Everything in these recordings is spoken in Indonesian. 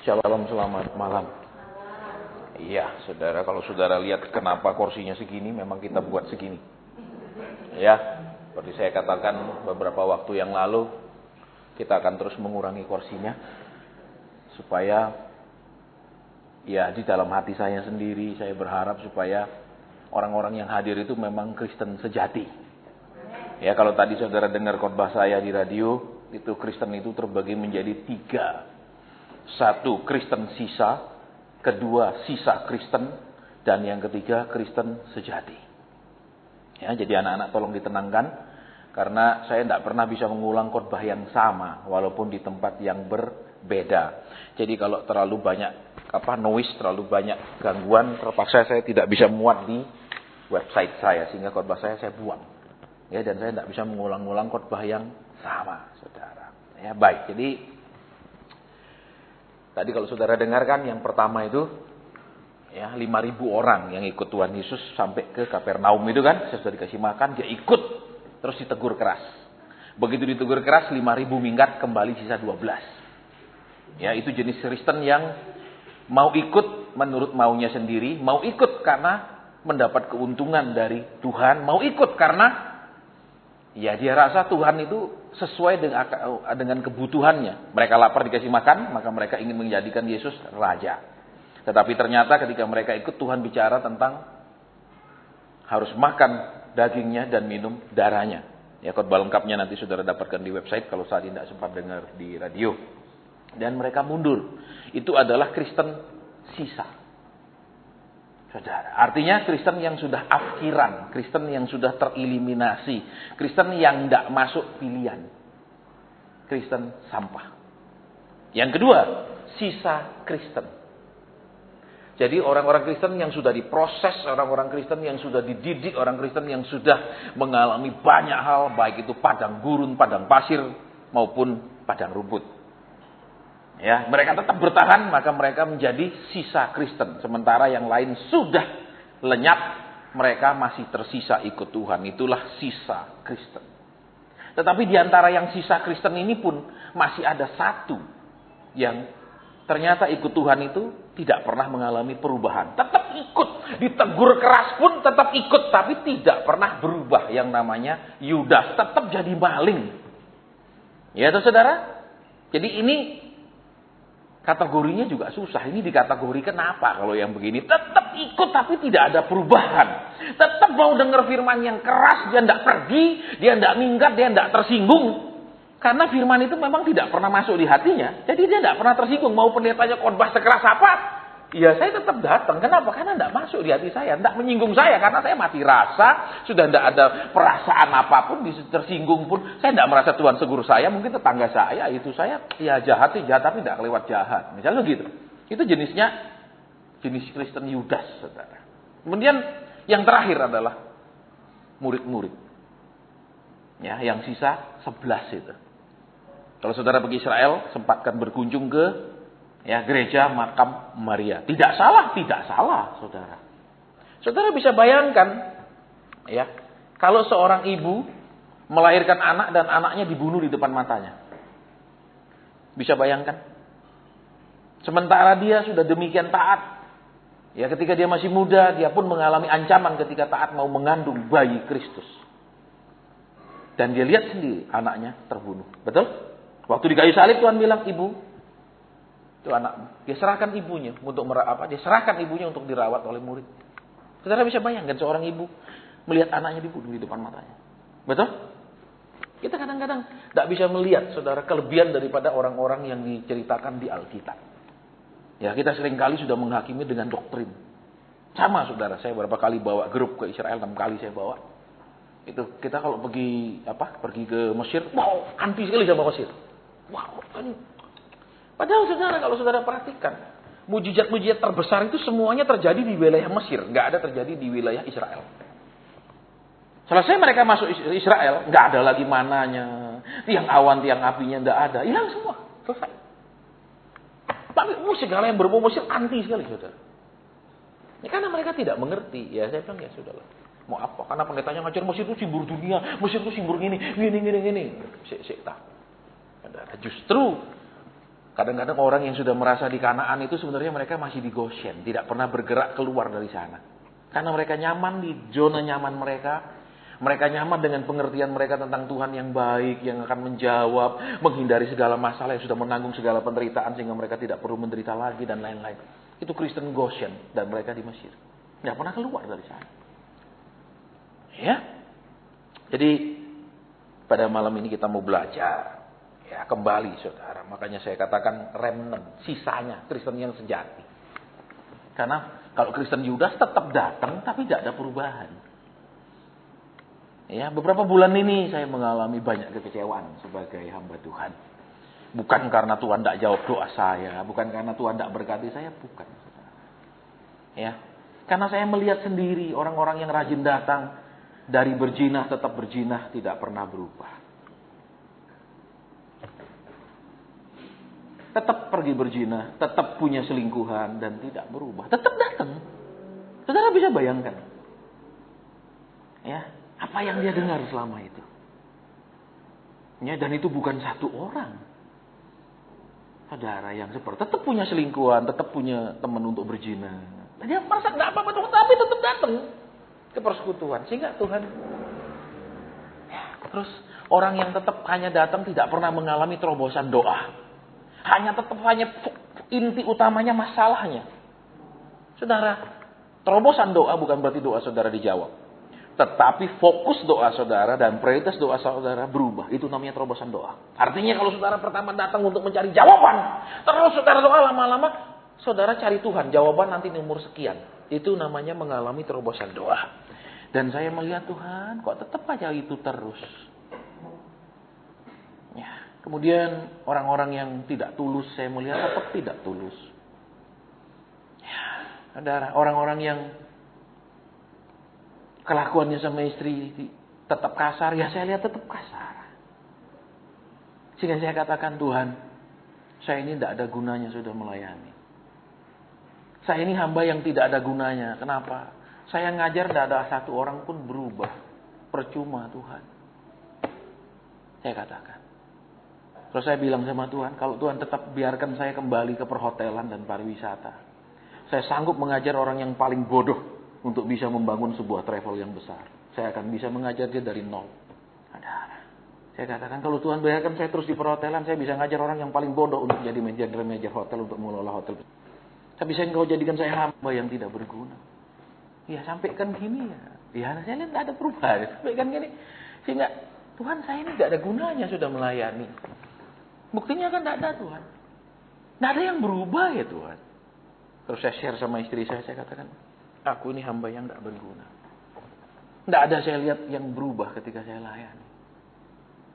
Shalom, selamat malam. Iya, saudara, kalau saudara lihat kenapa kursinya segini, memang kita buat segini. Ya, seperti saya katakan beberapa waktu yang lalu, kita akan terus mengurangi kursinya, supaya ya di dalam hati saya sendiri, saya berharap supaya orang-orang yang hadir itu memang Kristen sejati. Ya, kalau tadi saudara dengar khotbah saya di radio, itu Kristen itu terbagi menjadi 3. 1, Kristen sisa. 2, sisa Kristen. Dan yang ketiga, Kristen sejati. Ya, jadi anak-anak tolong ditenangkan. Karena saya tidak pernah bisa mengulang khotbah yang sama. Walaupun di tempat yang berbeda. Jadi kalau terlalu banyak noise, terlalu banyak gangguan, terpaksa saya tidak bisa muat di website saya. Sehingga khotbah saya buang. Ya, dan saya tidak bisa mengulang-ulang khotbah yang sama, saudara. Ya, baik. Jadi tadi kalau saudara dengarkan yang pertama itu ya 5.000 orang yang ikut Tuhan Yesus sampai ke Kapernaum itu kan, saya sudah dikasih makan, dia ikut terus ditegur keras. Begitu ditegur keras 5.000 minggat, kembali sisa 12. Ya, itu jenis Kristen yang mau ikut menurut maunya sendiri, mau ikut karena mendapat keuntungan dari Tuhan, mau ikut karena ya dia rasa Tuhan itu sesuai dengan kebutuhannya. Mereka lapar dikasih makan, maka mereka ingin menjadikan Yesus raja. Tetapi ternyata ketika mereka ikut, Tuhan bicara tentang harus makan dagingnya dan minum darahnya. Ya, khotbah lengkapnya nanti saudara dapatkan di website kalau saat ini tidak sempat dengar di radio. Dan mereka mundur. Itu adalah Kristen sisa. Saudara, artinya Kristen yang sudah afkiran, Kristen yang sudah tereliminasi, Kristen yang tidak masuk pilihan, Kristen sampah. Yang kedua, sisa Kristen. Jadi orang-orang Kristen yang sudah diproses, orang-orang Kristen yang sudah dididik, orang Kristen yang sudah mengalami banyak hal, baik itu padang gurun, padang pasir, maupun padang rumput. Ya, mereka tetap bertahan, maka mereka menjadi sisa Kristen. Sementara yang lain sudah lenyap, mereka masih tersisa ikut Tuhan. Itulah sisa Kristen. Tetapi di antara yang sisa Kristen ini pun masih ada satu yang ternyata ikut Tuhan itu tidak pernah mengalami perubahan. Tetap ikut, ditegur keras pun tetap ikut, tapi tidak pernah berubah. Yang namanya Yudas, tetap jadi maling. Ya, saudara. Jadi ini kategorinya juga susah. Ini dikategorikan apa kalau yang begini? Tetap ikut tapi tidak ada perubahan. Tetap mau dengar firman yang keras, dia tidak pergi, dia tidak minggat, dia tidak tersinggung. Karena firman itu memang tidak pernah masuk di hatinya. Jadi dia tidak pernah tersinggung. Mau pendetanya khotbah sekeras apa? Ya saya tetap datang. Kenapa? Karena tidak masuk di hati saya. Tidak menyinggung saya. Karena saya mati rasa. Sudah tidak ada perasaan apapun. Tersinggung pun. Saya tidak merasa Tuhan segur saya. Mungkin tetangga saya. Itu saya ya jahat. Tapi tidak kelewat jahat. Misalnya gitu. Itu jenisnya. Jenis Kristen Yudas. Saudara. Kemudian yang terakhir adalah murid-murid. Ya, yang sisa 11 itu. Kalau saudara pergi Israel. Sempatkan berkunjung ke ya, gereja makam Maria. Tidak salah, saudara. Saudara bisa bayangkan, ya, kalau seorang ibu melahirkan anak dan anaknya dibunuh di depan matanya. Bisa bayangkan? Sementara dia sudah demikian taat. Ya, ketika dia masih muda, dia pun mengalami ancaman ketika taat mau mengandung bayi Kristus. Dan dia lihat sendiri anaknya terbunuh. Betul? Waktu di kayu salib Tuhan bilang, ibu, itu anakmu. Dia serahkan ibunya untuk Dia serahkan ibunya untuk dirawat oleh murid. Saudara bisa bayangkan seorang ibu melihat anaknya dibunuh di depan matanya. Betul? Kita kadang-kadang tidak bisa melihat, saudara, kelebihan daripada orang-orang yang diceritakan di Alkitab. Ya, kita seringkali sudah menghakimi dengan doktrin. Sama, saudara. Saya berapa kali bawa grup ke Israel, 6 kali saya bawa. Itu kita kalau pergi ke Mesir, wow, anti sekali sama Mesir. Wow, padahal saudara, kalau saudara perhatikan, mujizat-mujizat terbesar itu semuanya terjadi di wilayah Mesir. Nggak ada terjadi di wilayah Israel. Selesai mereka masuk Israel, nggak ada lagi mananya. Tiang awan, tiang apinya nggak ada. Hilang semua. Selesai. Tapi segala yang berbau Mesir anti sekali, saudara. Ya, karena mereka tidak mengerti. Ya saya bilang, ya sudahlah. Mau apa? Karena pendetanya ngajar Mesir itu simbol dunia. Mesir itu simbol gini. Sik tahu. Justru Kadang-kadang orang yang sudah merasa di Kanaan itu sebenarnya mereka masih di Goshen, tidak pernah bergerak keluar dari sana. Karena mereka nyaman di zona nyaman mereka. Mereka nyaman dengan pengertian mereka tentang Tuhan yang baik, yang akan menjawab, menghindari segala masalah, yang sudah menanggung segala penderitaan sehingga mereka tidak perlu menderita lagi dan lain-lain. Itu Kristen Goshen dan mereka di Mesir. Tidak pernah keluar dari sana. Ya. Jadi pada malam ini kita mau belajar. Ya, kembali saudara. Makanya saya katakan remnant, sisanya Kristen yang sejati. Karena kalau Kristen Yudas tetap datang tapi tidak ada perubahan. Ya, beberapa bulan ini saya mengalami banyak kekecewaan sebagai hamba Tuhan. Bukan karena Tuhan tidak jawab doa saya, bukan karena Tuhan tidak berkati saya, bukan. Ya, karena saya melihat sendiri orang-orang yang rajin datang dari berjinah tetap berjinah, tidak pernah berubah. Tetap pergi berjinah, tetap punya selingkuhan dan tidak berubah, tetap datang. Saudara bisa bayangkan, ya. Apa yang dia dengar selama itu? Ya, dan itu bukan satu orang. Saudara yang seperti tetap punya selingkuhan, tetap punya teman untuk berzina. Dia merasa tidak apa-apa Tuhan, tapi tetap datang ke persekutuan. Sehingga Tuhan, ya, terus orang yang tetap hanya datang tidak pernah mengalami terobosan doa. Hanya inti utamanya masalahnya. Saudara, terobosan doa bukan berarti doa saudara dijawab. Tetapi fokus doa saudara dan prioritas doa saudara berubah. Itu namanya terobosan doa. Artinya kalau saudara pertama datang untuk mencari jawaban, terus saudara doa lama-lama, saudara cari Tuhan. Jawaban nanti nomor sekian. Itu namanya mengalami terobosan doa. Dan saya melihat Tuhan, kok tetap aja itu terus. Ya. Kemudian orang-orang yang tidak tulus, saya melihat tetap tidak tulus. Ya, saudara, orang-orang yang kelakuannya sama istri tetap kasar, ya saya lihat tetap kasar. Sehingga saya katakan, Tuhan, saya ini tidak ada gunanya sudah melayani. Saya ini hamba yang tidak ada gunanya. Kenapa? Saya ngajar tidak ada satu orang pun berubah. Percuma Tuhan. Saya katakan. Terus saya bilang sama Tuhan, kalau Tuhan tetap biarkan saya kembali ke perhotelan dan pariwisata, saya sanggup mengajar orang yang paling bodoh untuk bisa membangun sebuah travel yang besar. Saya akan bisa mengajar dia dari nol. Saya katakan kalau Tuhan biarkan saya terus di perhotelan, saya bisa ngajar orang yang paling bodoh untuk jadi manajer hotel, untuk mengelola hotel. Tapi saya engkau jadikan saya hamba yang tidak berguna. Ya sampaikan gini ya. Ya saya lihat tidak ada perubahan. Sampaikan gini. Sehingga Tuhan saya ini tidak ada gunanya sudah melayani. Buktinya kan tidak ada Tuhan. Tidak ada yang berubah ya Tuhan. Terus saya share sama istri saya katakan, aku ini hamba yang tidak berguna. Tidak ada saya lihat yang berubah ketika saya layani.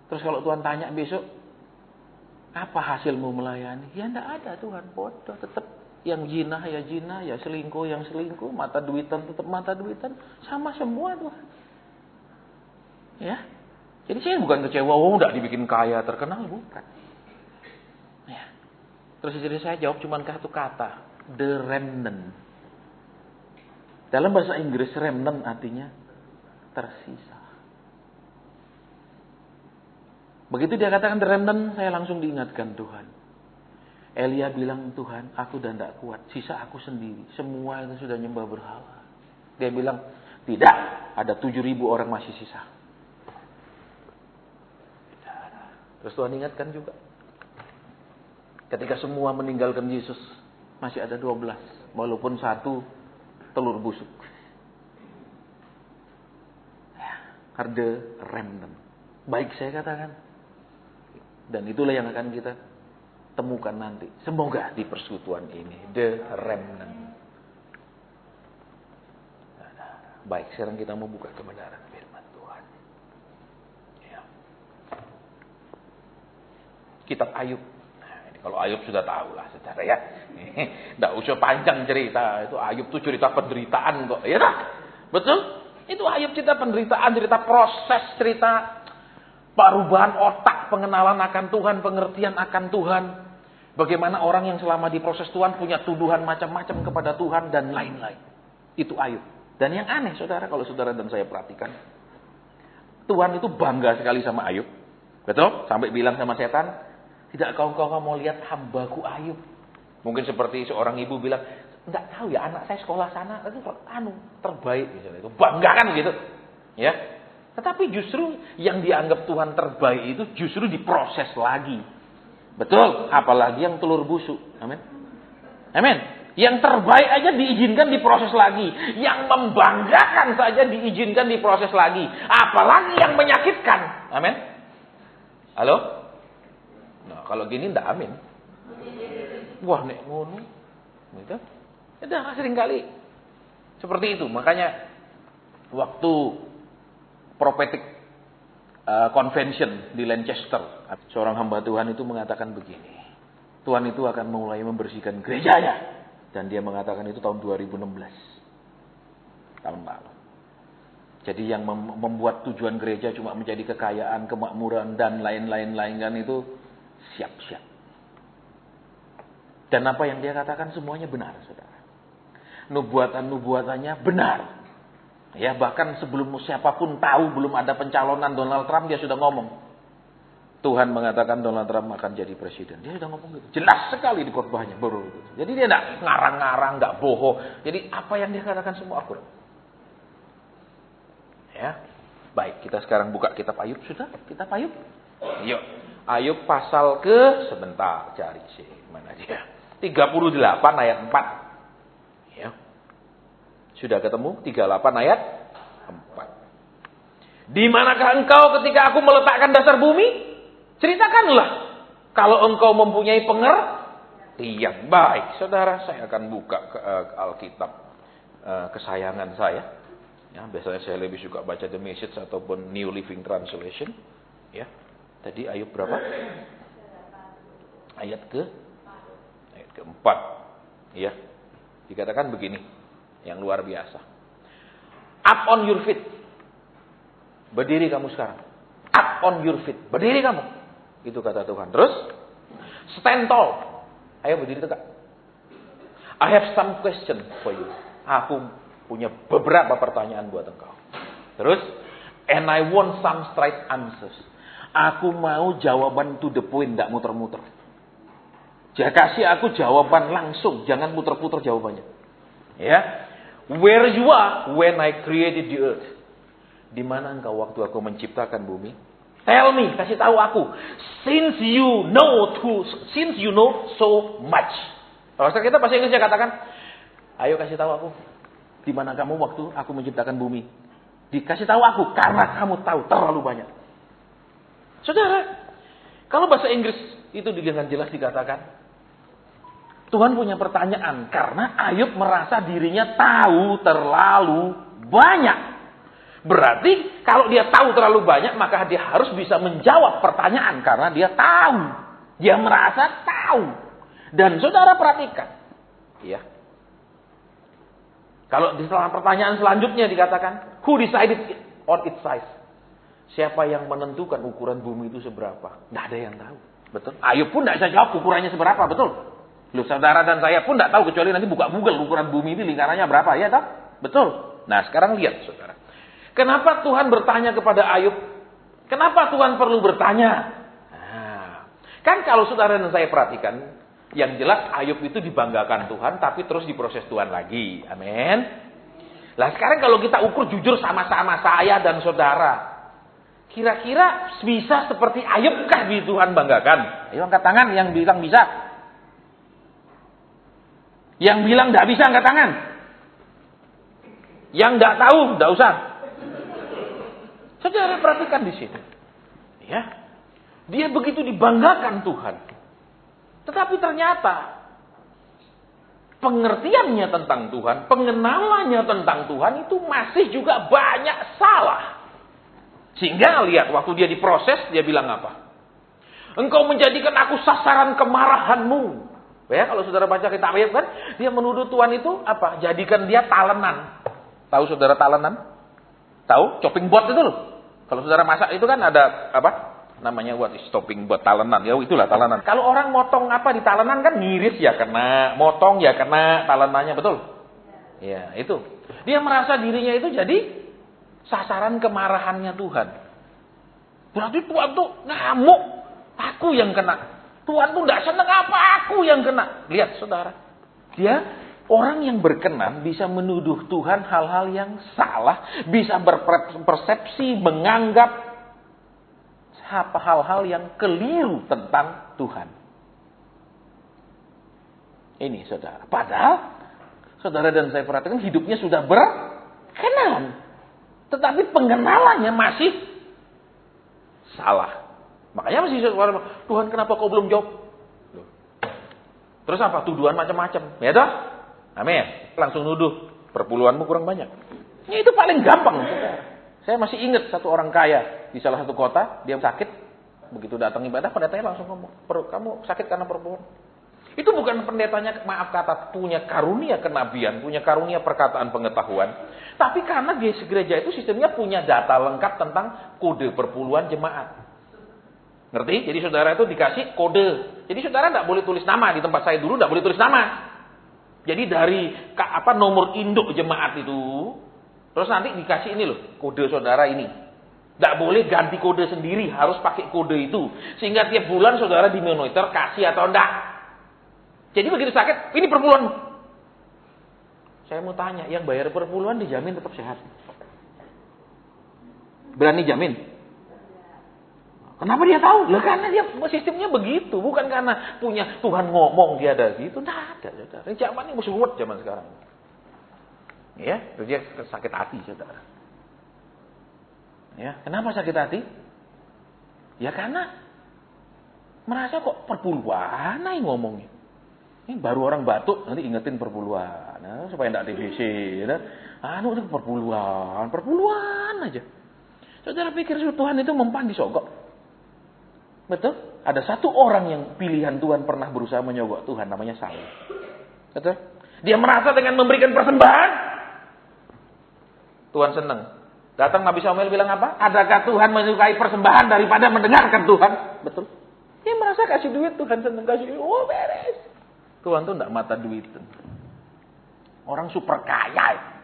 Terus kalau Tuhan tanya besok, apa hasilmu melayani? Ya tidak ada Tuhan, bodoh. Tetap yang jinah, ya selingkuh, yang selingkuh, mata duitan, tetap mata duitan. Sama semua Tuhan. Ya. Jadi saya bukan kecewa, tidak dibikin kaya, terkenal, bukan. Ya. Terus istri saya jawab cuma satu kata, the remnant. Dalam bahasa Inggris remnant artinya tersisa. Begitu dia katakan the remnant, saya langsung diingatkan Tuhan. Elia bilang, Tuhan, aku dah tidak kuat. Sisa aku sendiri. Semua itu sudah nyembah berhala. Dia bilang, tidak. Ada 7.000 orang masih sisa. Terus Tuhan ingatkan juga. Ketika semua meninggalkan Yesus, masih ada 12. Walaupun satu telur busuk. The remnant. Baik saya katakan. Dan itulah yang akan kita temukan nanti. Semoga di persekutuan ini. The remnant. Baik, sekarang kita mau buka kebenaran firman Tuhan. Ya. Kitab Ayub. Kalau Ayub sudah tahu lah saudara ya. Tidak usah panjang cerita. Itu Ayub itu cerita penderitaan kok. Ya tak? Betul? Itu Ayub cerita penderitaan, cerita proses, cerita perubahan otak, pengenalan akan Tuhan, pengertian akan Tuhan. Bagaimana orang yang selama di proses Tuhan punya tuduhan macam-macam kepada Tuhan dan lain-lain. Itu Ayub. Dan yang aneh saudara, kalau saudara dan saya perhatikan. Tuhan itu bangga sekali sama Ayub. Betul? Sampai bilang sama setan, Tidak kau mau lihat hambaku Ayub. Mungkin seperti seorang ibu bilang, enggak tahu ya anak saya sekolah sana itu terbaik misalnya. Itu banggakan gitu. Ya. Tetapi justru yang dianggap Tuhan terbaik itu justru diproses lagi. Betul, apalagi yang telur busuk. Amin. Amin. Yang terbaik aja diizinkan diproses lagi. Yang membanggakan saja diizinkan diproses lagi. Apalagi yang menyakitkan. Amin. Halo? Nah, kalau gini ndak amin. Wah, nek ngono. Gitu. Udah sering kali seperti itu. Makanya waktu prophetic convention di Lancaster, seorang hamba Tuhan itu mengatakan begini. Tuhan itu akan mulai membersihkan gerejanya. Dan dia mengatakan itu tahun 2016. Tahun lalu. Jadi yang membuat tujuan gereja cuma menjadi kekayaan, kemakmuran, dan lain-lain kan itu siap-siap. Dan apa yang dia katakan semuanya benar, saudara. Nubuatan-nubuatannya benar. Ya, bahkan sebelum siapapun tahu belum ada pencalonan Donald Trump, dia sudah ngomong. Tuhan mengatakan Donald Trump akan jadi presiden. Dia sudah ngomong gitu. Jelas sekali di khotbahnya. Jadi dia tidak ngarang-ngarang, nggak bohong. Jadi apa yang dia katakan semua akurat. Ya, baik, kita sekarang buka kitab Ayub. Sudah, kitab Ayub. Yuk, Ayub pasal sebentar cari sih, mana dia? 38 ayat 4. Ya. Sudah ketemu 38 ayat 4. Di manakah engkau ketika aku meletakkan dasar bumi? Ceritakanlah. Kalau engkau mempunyai pengertian. Baik, saudara, saya akan buka ke Alkitab kesayangan saya. Ya, biasanya saya lebih suka baca The Message ataupun New Living Translation. Ya. Tadi Ayub berapa? Ayat keempat. Ya. Dikatakan begini, yang luar biasa. Up on your feet. Berdiri kamu sekarang. Up on your feet. Berdiri kamu. Itu kata Tuhan. Terus, stand tall. Ayo berdiri tegak. I have some question for you. Aku punya beberapa pertanyaan buat engkau. Terus, and I want some straight answers. Aku mau jawaban to the point, tidak muter-muter. Jangan kasih aku jawaban langsung, jangan muter-muter jawabannya. Ya, where you are when I created the earth? Di mana engkau waktu aku menciptakan bumi? Tell me, kasih tahu aku. Since you know so much. Kalau kita bahasa Inggrisnya katakan, ayo kasih tahu aku. Di mana kamu waktu aku menciptakan bumi? Dikasih tahu aku karena kamu tahu terlalu banyak. Saudara, kalau bahasa Inggris itu dengan jelas dikatakan, Tuhan punya pertanyaan karena Ayub merasa dirinya tahu terlalu banyak. Berarti kalau dia tahu terlalu banyak, maka dia harus bisa menjawab pertanyaan karena dia tahu. Dia merasa tahu. Dan saudara perhatikan, ya. Kalau di pertanyaan selanjutnya dikatakan, who decided on its size? Siapa yang menentukan ukuran bumi itu seberapa? Tidak ada yang tahu. Betul? Ayub pun tidak bisa jawab ukurannya seberapa, betul? Loh, saudara dan saya pun tidak tahu kecuali nanti buka Google ukuran bumi ini lingkarannya berapa, ya tak? Betul. Nah, sekarang lihat, saudara. Kenapa Tuhan bertanya kepada Ayub? Kenapa Tuhan perlu bertanya? Nah, kan kalau saudara dan saya perhatikan, yang jelas Ayub itu dibanggakan Tuhan, tapi terus diproses Tuhan lagi. Amin. Nah, sekarang kalau kita ukur jujur sama-sama saya dan saudara, kira-kira bisa seperti Ayubkah di Tuhan banggakan? Ayo angkat tangan yang bilang bisa. Yang bilang tidak bisa angkat tangan. Yang tidak tahu tidak usah. Saudara perhatikan di sini. Ya. Dia begitu dibanggakan Tuhan. Tetapi ternyata pengertiannya tentang Tuhan, pengenalannya tentang Tuhan itu masih juga banyak salah. Sehingga lihat waktu dia diproses, dia bilang apa? Engkau menjadikan aku sasaran kemarahanmu. Ya, kalau saudara baca kitab Ayub kan, dia menuduh Tuhan itu apa? Jadikan dia talenan. Tahu saudara talenan? Tahu? Chopping board itu loh. Kalau saudara masak itu kan ada apa? Namanya what is chopping board, talenan. Ya itulah talenan. Kalau orang motong apa di talenan kan ngiris ya kena, motong ya kena talenannya, betul? Ya, itu. Dia merasa dirinya itu jadi sasaran kemarahannya Tuhan. Berarti Tuhan tuh ngamuk. Aku yang kena. Tuhan tuh tidak senang apa aku yang kena. Lihat saudara. Dia orang yang berkenan bisa menuduh Tuhan hal-hal yang salah. Bisa berpersepsi, menganggap hal-hal yang keliru tentang Tuhan. Ini saudara. Padahal saudara dan saya perhatikan hidupnya sudah berkenan. Tetapi pengenalannya masih salah. Makanya masih suara, Tuhan kenapa kau belum jawab? Terus apa? Tuduhan macam-macam. Ya toh? Amin. Langsung nuduh. Perpuluhanmu kurang banyak. Ya, itu paling gampang. Saya masih ingat satu orang kaya di salah satu kota. Dia sakit. Begitu datang ibadah, pendetanya langsung ngomong, kamu sakit karena perpuluhan. Itu bukan pendetanya, maaf kata, punya karunia kenabian, punya karunia perkataan pengetahuan. Tapi karena di gereja itu sistemnya punya data lengkap tentang kode perpuluhan jemaat. Ngerti? Jadi saudara itu dikasih kode. Jadi saudara tidak boleh tulis nama. Di tempat saya dulu tidak boleh tulis nama. Jadi dari nomor induk jemaat itu, terus nanti dikasih ini loh, kode saudara ini. Tidak boleh ganti kode sendiri, harus pakai kode itu. Sehingga tiap bulan saudara dimonitor kasih atau enggak. Jadi begitu sakit, ini perpuluhan. Saya mau tanya, yang bayar perpuluhan dijamin tetap sehat? Berani jamin? Kenapa dia tahu? Lah karena dia sistemnya begitu, bukan karena punya Tuhan ngomong dia ada gitu. Tidak ada, saudara. Ini zaman ini musuh ruwet zaman sekarang. Ya, dia sakit hati, saudara. Ya, kenapa sakit hati? Ya karena merasa kok perpuluhan yang ngomongnya. Ini baru orang batuk nanti ingetin perpuluhan, nah, supaya tidak TBC. Ya. Itu perpuluhan aja. Saudara pikir Tuhan itu mempan disogok? Betul? Ada satu orang yang pilihan Tuhan pernah berusaha menyogok Tuhan, namanya Saul. Betul? Dia merasa dengan memberikan persembahan, Tuhan senang. Datang Nabi Samuel bilang apa? Adakah Tuhan menyukai persembahan daripada mendengarkan Tuhan? Betul? Dia merasa kasih duit, Tuhan senang. Kasih duit, oh beres. Tuhan tuh tidak mata duit. Orang super kaya.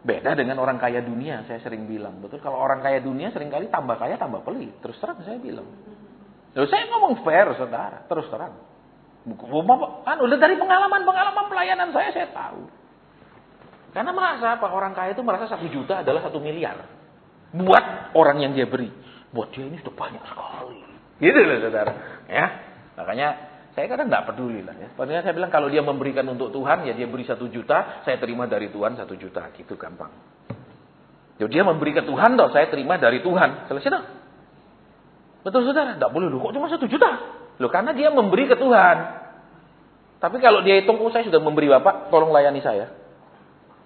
Beda dengan orang kaya dunia, saya sering bilang. Betul? Kalau orang kaya dunia seringkali tambah kaya, tambah pelit. Terus terang saya bilang. Loh, saya ngomong fair, saudara. Terus terang. Dari pengalaman pelayanan saya tahu. Karena merasa apa? Orang kaya itu merasa 1 juta adalah 1 miliar. Buat orang yang dia beri. Buat dia ini sudah banyak sekali. Gitu loh, saudara. Ya, makanya saya kadang nggak peduli lah. Ya. Padahal saya bilang kalau dia memberikan untuk Tuhan, ya dia beri 1 juta, saya terima dari Tuhan 1 juta. Gitu gampang. Jadi dia memberi ke Tuhan, saya terima dari Tuhan. Selesai dong. Betul saudara? Tidak boleh loh, kok cuma 1 juta? Loh karena dia memberi ke Tuhan. Tapi kalau dia hitung, saya sudah memberi Bapak, tolong layani saya.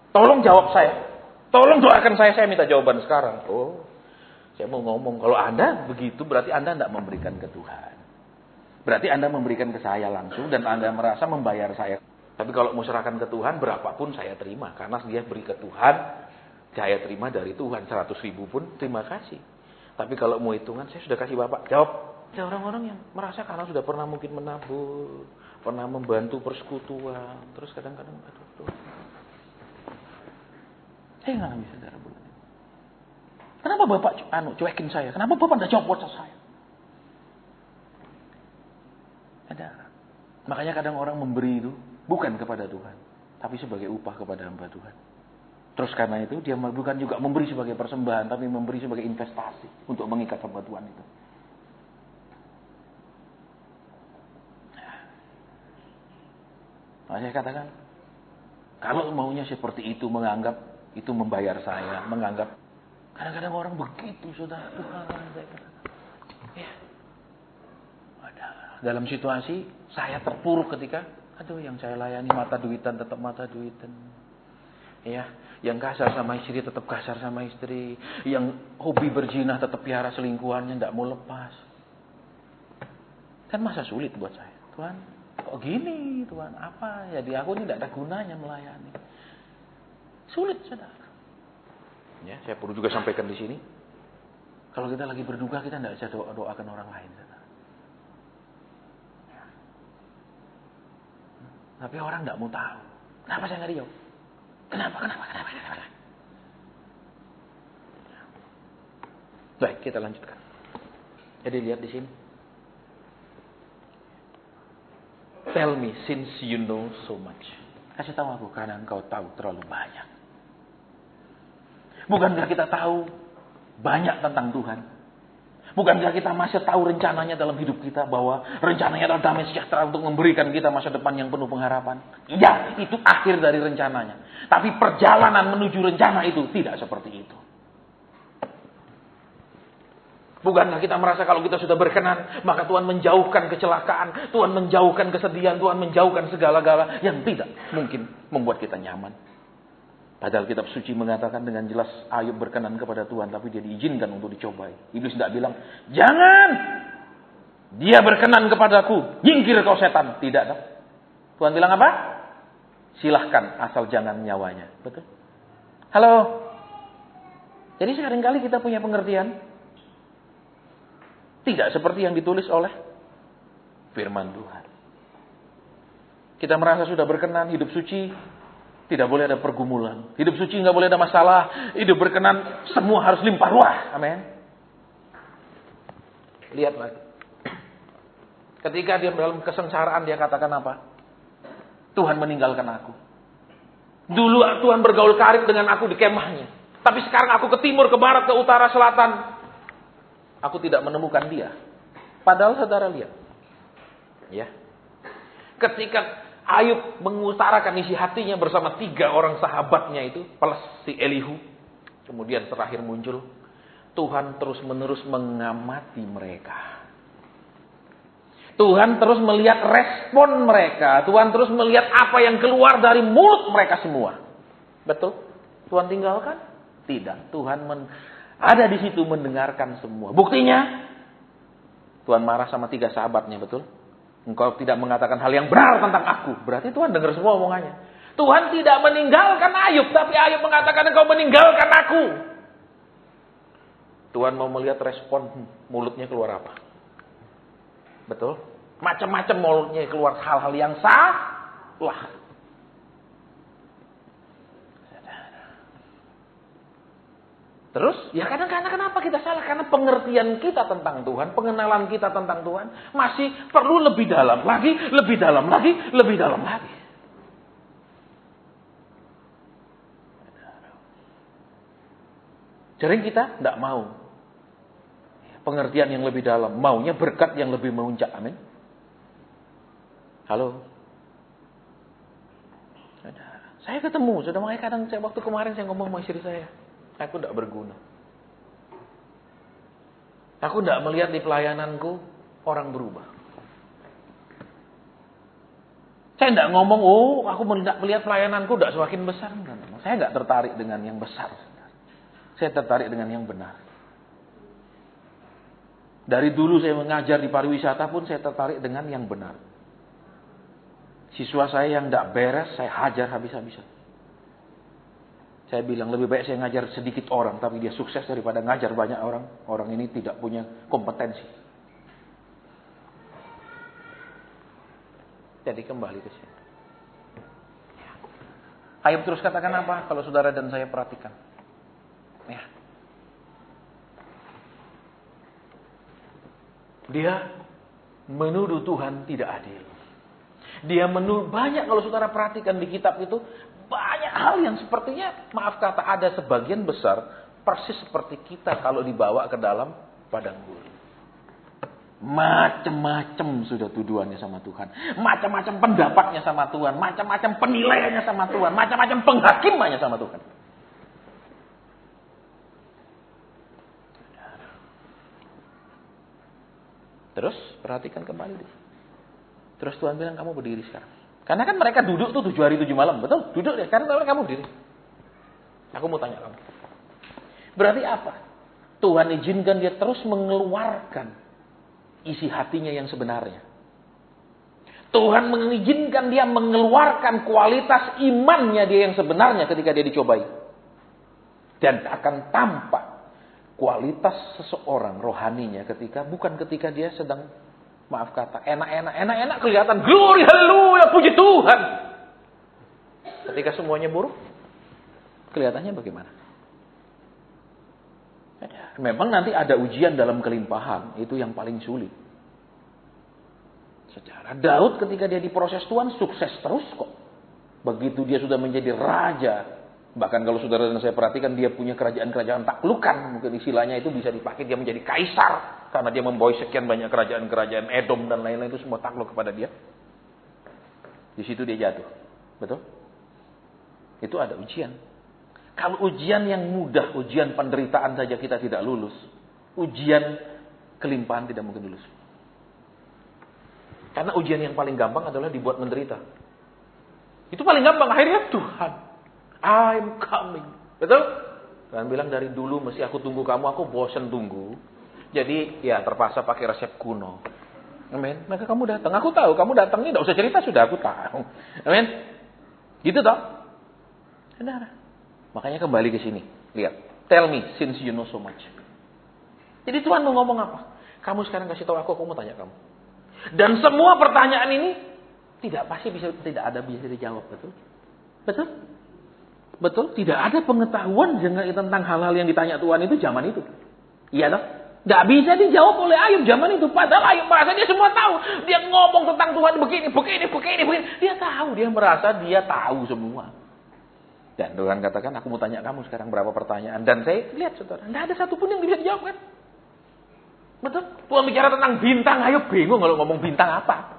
Tolong jawab saya. Tolong doakan saya minta jawaban sekarang. Oh, saya mau ngomong, kalau Anda begitu berarti Anda tidak memberikan ke Tuhan. Berarti Anda memberikan ke saya langsung dan Anda merasa membayar saya. Tapi kalau mau serahkan ke Tuhan, berapapun saya terima. Karena dia beri ke Tuhan, saya terima dari Tuhan. 100.000 pun terima kasih. Tapi kalau mau hitungan, saya sudah kasih Bapak. Jawab. Ada orang-orang yang merasa karena sudah pernah mungkin menabur, pernah membantu persekutuan. Terus kadang-kadang, aduh. Saya nggak bisa, saudara. Kenapa Bapak cuekin saya? Kenapa Bapak tidak jawab WhatsApp saya? Ada. Makanya kadang orang memberi itu bukan kepada Tuhan, tapi sebagai upah kepada hamba Tuhan. Terus karena itu dia bukan juga memberi sebagai persembahan, tapi memberi sebagai investasi untuk mengikat hamba Tuhan itu. Nah, saya katakan, kalau maunya seperti itu, menganggap itu membayar saya, menganggap kadang-kadang orang begitu, saudara. Tuhan, saya katakan, ya. Dalam situasi saya terpuruk ketika, yang saya layani mata duitan tetap mata duitan. Ya, yang kasar sama istri tetap kasar sama istri, yang hobi berzina tetap piara selingkuhannya, tidak mau lepas. Kan masa sulit buat saya. Tuhan, kok gini Tuhan? Apa? Jadi aku ini tidak ada gunanya melayani. Sulit, saudara. Ya, saya perlu juga sampaikan di sini. Kalau kita lagi berduka, kita tidak bisa doakan orang lain, saudara. Tapi orang tidak mau tahu. Kenapa saya nggak dijawab? Kenapa? Baik, kita lanjutkan. Jadi lihat di sini. Tell me since you know so much. Kasih tahu aku karena engkau tahu terlalu banyak. Bukankah kita tahu banyak tentang Tuhan? Bukankah kita masih tahu rencananya dalam hidup kita, bahwa rencananya adalah damai sejahtera untuk memberikan kita masa depan yang penuh pengharapan? Ya, itu akhir dari rencananya. Tapi perjalanan menuju rencana itu tidak seperti itu. Bukankah kita merasa kalau kita sudah berkenan, maka Tuhan menjauhkan kecelakaan, Tuhan menjauhkan kesedihan, Tuhan menjauhkan segala-gala yang tidak mungkin membuat kita nyaman. Padahal kitab suci mengatakan dengan jelas Ayub berkenan kepada Tuhan, tapi dia diizinkan untuk dicobai. Iblis tidak bilang, jangan, dia berkenan kepadaku, nyingkir kau setan. Tidak. Tuhan bilang apa? Silahkan, asal jangan nyawanya. Betul? Halo? Jadi seringkali kita punya pengertian tidak seperti yang ditulis oleh firman Tuhan. Kita merasa sudah berkenan, hidup suci, tidak boleh ada pergumulan. Hidup suci nggak boleh ada masalah. Hidup berkenan, semua harus limpah ruah. Amin. Lihat lagi. Ketika dia dalam kesengsaraan, dia katakan apa? Tuhan meninggalkan aku. Dulu Tuhan bergaul karib dengan aku di kemahnya. Tapi sekarang aku ke timur, ke barat, ke utara, selatan. Aku tidak menemukan dia. Padahal saudara lihat. Ya. Ketika Ayub mengutarakan isi hatinya bersama 3 orang sahabatnya itu, plus si Elihu. Kemudian terakhir muncul. Tuhan terus menerus mengamati mereka. Tuhan terus melihat respon mereka. Tuhan terus melihat apa yang keluar dari mulut mereka semua. Betul? Tuhan tinggalkan? Tidak. Tuhan ada di situ mendengarkan semua. Buktinya, Tuhan marah sama 3 sahabatnya, betul? Engkau tidak mengatakan hal yang benar tentang aku. Berarti Tuhan dengar semua omongannya. Tuhan tidak meninggalkan Ayub, tapi Ayub mengatakan engkau meninggalkan aku. Tuhan mau melihat respon mulutnya keluar apa. Betul? Macam-macam mulutnya keluar hal-hal yang salah. Terus, ya kadang-kadang kenapa kita salah? Karena pengertian kita tentang Tuhan, pengenalan kita tentang Tuhan masih perlu lebih dalam lagi, lebih dalam lagi, lebih dalam lagi. Sering kita tidak mau pengertian yang lebih dalam, maunya berkat yang lebih memuncak. Amin. Halo. Saya ketemu, sudah makanya kadang waktu kemarin saya ngomong sama istri saya. Aku tidak berguna. Aku tidak melihat di pelayananku orang berubah. Saya tidak ngomong, aku melihat pelayananku tidak semakin besar. Saya tidak tertarik dengan yang besar. Saya tertarik dengan yang benar. Dari dulu saya mengajar di pariwisata pun saya tertarik dengan yang benar. Siswa saya yang tidak beres, saya hajar habis-habisan. Saya bilang lebih baik saya ngajar sedikit orang, tapi dia sukses daripada ngajar banyak orang. Orang ini tidak punya kompetensi. Jadi kembali ke sini. Ayub terus katakan apa? Kalau saudara dan saya perhatikan. Ya. Dia menuduh Tuhan tidak adil. Dia menuduh banyak, kalau saudara perhatikan di kitab itu, banyak hal yang sepertinya, maaf kata, ada sebagian besar persis seperti kita kalau dibawa ke dalam padang gurun. Macam-macam sudah tuduhannya sama Tuhan. Macam-macam pendapatnya sama Tuhan. Macam-macam penilaiannya sama Tuhan. Macam-macam penghakimannya sama Tuhan. Terus perhatikan kembali. Terus Tuhan bilang kamu berdiri sekarang. Karena kan mereka duduk tuh 7 hari 7 malam. Betul? Duduk deh. Karena kamu berdiri. Aku mau tanya kamu. Berarti apa? Tuhan izinkan dia terus mengeluarkan isi hatinya yang sebenarnya. Tuhan mengizinkan dia mengeluarkan kualitas imannya dia yang sebenarnya ketika dia dicobai. Dan akan tampak kualitas seseorang rohaninya bukan ketika dia sedang, maaf kata, enak-enak kelihatan glory, haleluya, puji Tuhan. Ketika semuanya buruk, kelihatannya bagaimana? Memang nanti ada ujian dalam kelimpahan, itu yang paling sulit. Saudara, Daud ketika dia diproses Tuhan sukses terus kok. Begitu dia sudah menjadi raja, bahkan kalau saudara dan saya perhatikan dia punya kerajaan-kerajaan taklukan, mungkin istilahnya itu bisa dipakai dia menjadi kaisar karena dia membawa sekian banyak kerajaan-kerajaan Edom dan lain-lain itu semua takluk kepada dia. Di situ dia jatuh. Betul? Itu ada ujian. Kalau ujian yang mudah, ujian penderitaan saja kita tidak lulus, ujian kelimpahan tidak mungkin lulus. Karena ujian yang paling gampang adalah dibuat menderita. Itu paling gampang. Akhirnya Tuhan, I'm coming. Betul? Tuhan bilang dari dulu mesti aku tunggu kamu, aku bosen tunggu. Jadi ya terpaksa pakai resep kuno. Amin. Maka kamu datang. Aku tahu kamu datang ini tidak usah cerita sudah aku tahu. Amin. Gitu toh? Saudara. Makanya kembali ke sini. Lihat. Tell me since you know so much. Jadi Tuhan mau ngomong apa? Kamu sekarang kasih tahu aku mau tanya kamu. Dan semua pertanyaan ini tidak ada bisa dijawab, betul? Betul? Betul? Tidak ada pengetahuan tentang hal-hal yang ditanya Tuhan itu zaman itu. Iya toh? Tidak bisa dijawab oleh Ayub zaman itu. Padahal Ayub merasa dia semua tahu. Dia ngomong tentang Tuhan begini. Dia tahu, dia merasa dia tahu semua. Dan Tuhan katakan, aku mau tanya kamu sekarang berapa pertanyaan. Dan saya lihat saudara, tidak ada satupun yang bisa dijawab kan? Betul? Tuhan bicara tentang bintang, Ayub bingung kalau ngomong bintang apa.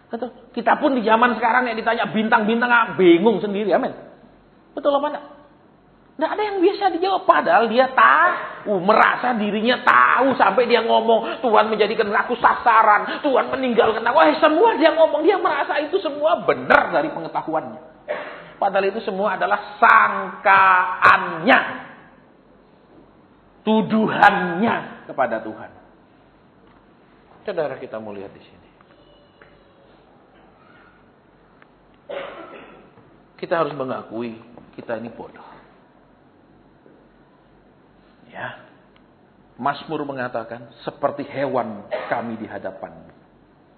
Betul? Kita pun di zaman sekarang yang ditanya bintang-bintang bingung sendiri, amin. Betul apa enggak? Tidak ada yang bisa dijawab. Padahal dia tahu, merasa dirinya tahu sampai dia ngomong, Tuhan menjadikan aku sasaran, Tuhan meninggalkan aku. Semua dia ngomong, dia merasa itu semua benar dari pengetahuannya. Padahal itu semua adalah sangkaannya, tuduhannya kepada Tuhan. Saudara, kita mau lihat di sini. Kita harus mengakui kita ini bodoh. Ya. Mazmur mengatakan seperti hewan kami di hadapan.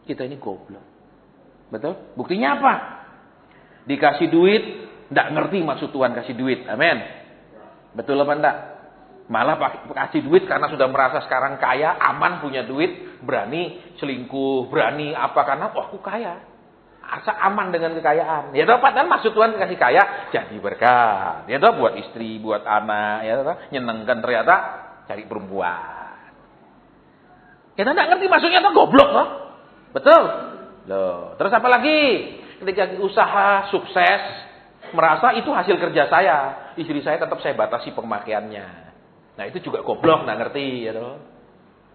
Kita ini goblok. Betul? Buktinya apa? Dikasih duit, tidak ngerti maksud Tuhan kasih duit. Amin. Betul apa enggak? Malah kasih duit karena sudah merasa sekarang kaya, aman punya duit, berani selingkuh, berani apa karena aku kaya. Asa aman dengan kekayaan. Ya toh, padahal maksud Tuhan kasih kaya jadi berkat. Ya toh, buat istri, buat anak, ya toh, nyenengkan, ternyata cari perempuan. Kita tidak ngerti maksudnya toh, goblok toh. Betul? Loh, terus apa lagi? Ketika usaha sukses, merasa itu hasil kerja saya. Istri saya tetap saya batasi pemakaiannya. Nah, itu juga goblok, enggak ngerti, ya toh.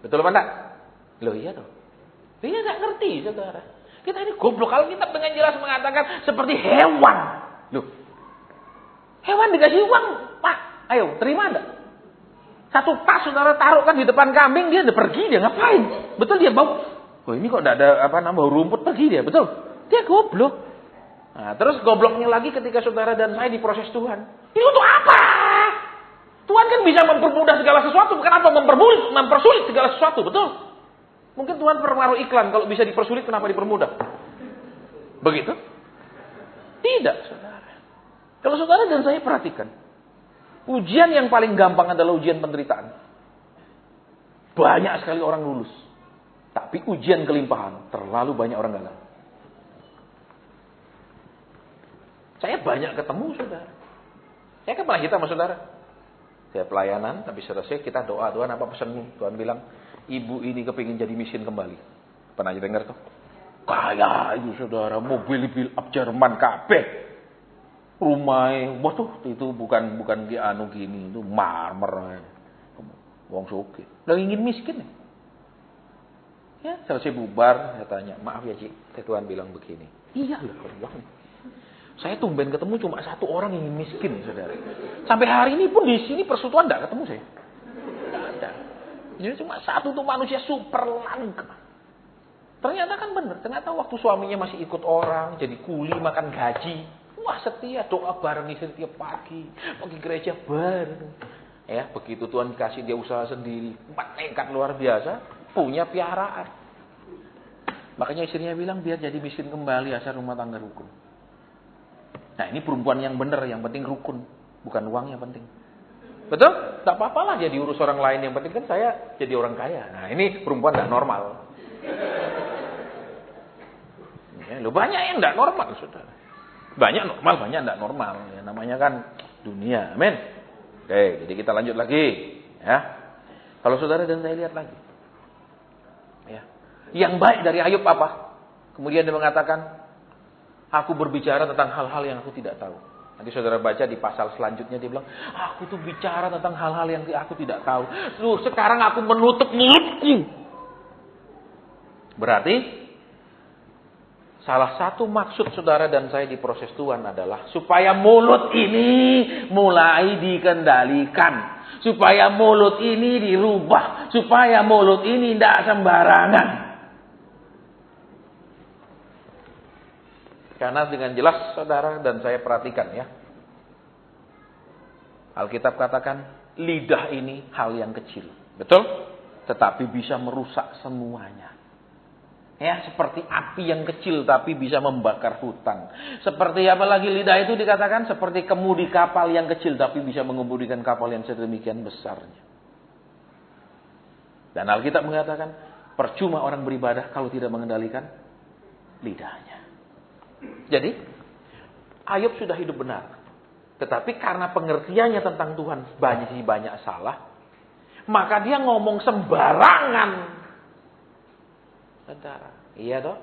Betul apa enggak? Loh, iya toh. Dia enggak ngerti, saudara. Kita ini goblok. Kalau kita dengan jelas mengatakan seperti hewan. Loh. Hewan dikasih uang, Pak. Ayo, terima enggak? Satu tas saudara taruhkan di depan kambing, dia udah pergi, dia ngapain? Betul, dia bau. Oh, ini kok enggak ada bau rumput, pergi dia, betul? Dia goblok. Nah, terus gobloknya lagi ketika saudara dan saya diproses Tuhan. Ini untuk apa? Tuhan kan bisa mempermudah segala sesuatu. Kenapa mempersulit segala sesuatu? Betul? Mungkin Tuhan permaruh iklan. Kalau bisa dipersulit, kenapa dipermudah? Begitu? Tidak, saudara. Kalau saudara dan saya perhatikan. Ujian yang paling gampang adalah ujian penderitaan. Banyak sekali orang lulus. Tapi ujian kelimpahan, terlalu banyak orang gagal. Saya banyak ketemu, saudara. Saya kan pernah kita sama saudara. Saya pelayanan, tapi selesai kita doa. Tuhan, apa pesanmu? Tuhan bilang, ibu ini kepingin jadi miskin kembali. Pernah aja dengar tuh? Kaya itu saudara, mobil up Jerman kabeh. Rumahnya, wah tuh itu bukan gini, itu marmer. Wong sugih. Lagi ingin miskin. Ya, selesai bubar, saya tanya, maaf ya Cik, Tuhan bilang begini. Iya lah, saya tumben ketemu cuma satu orang yang miskin, saudara. Sampai hari ini pun di sini persekutuan tidak ketemu saya. Tidak ada. Jadi cuma satu tuh manusia super langka. Ternyata kan benar. Ternyata waktu suaminya masih ikut orang, jadi kuli, makan gaji. Wah, setia, doa bareng setiap pagi. Pergi gereja bareng. Ya, begitu Tuhan kasih dia usaha sendiri. Nekat luar biasa. Punya piaraan. Makanya istrinya bilang, biar jadi miskin kembali asal rumah tangga rukun. Nah, ini perempuan yang benar, yang penting rukun. Bukan uang yang penting. Betul? Tak apa-apa lah dia diurus orang lain. Yang penting kan saya jadi orang kaya. Nah, ini perempuan tidak normal. Ya, lo banyak yang tidak normal, saudara. Banyak normal, banyak tidak normal. Ya, namanya kan dunia. Amin. Oke, jadi kita lanjut lagi. Ya, kalau saudara dan saya lihat lagi. Ya, yang baik dari Ayub apa? Kemudian dia mengatakan, aku berbicara tentang hal-hal yang aku tidak tahu. Nanti saudara baca di pasal selanjutnya dia bilang, aku tuh bicara tentang hal-hal yang aku tidak tahu. Sekarang aku menutup mulutku. Berarti salah satu maksud saudara dan saya di proses Tuhan adalah supaya mulut ini mulai dikendalikan. Supaya mulut ini dirubah. Supaya mulut ini tidak sembarangan. Karena dengan jelas saudara dan saya perhatikan ya. Alkitab katakan lidah ini hal yang kecil. Betul? Tetapi bisa merusak semuanya. Ya, seperti api yang kecil tapi bisa membakar hutan. Seperti apa lagi lidah itu dikatakan? Seperti kemudi kapal yang kecil tapi bisa mengemudikan kapal yang sedemikian besarnya. Dan Alkitab mengatakan, percuma orang beribadah kalau tidak mengendalikan lidahnya. Jadi, Ayub sudah hidup benar. Tetapi karena pengertiannya tentang Tuhan banyak salah, maka dia ngomong sembarangan. Saudara, iya toh?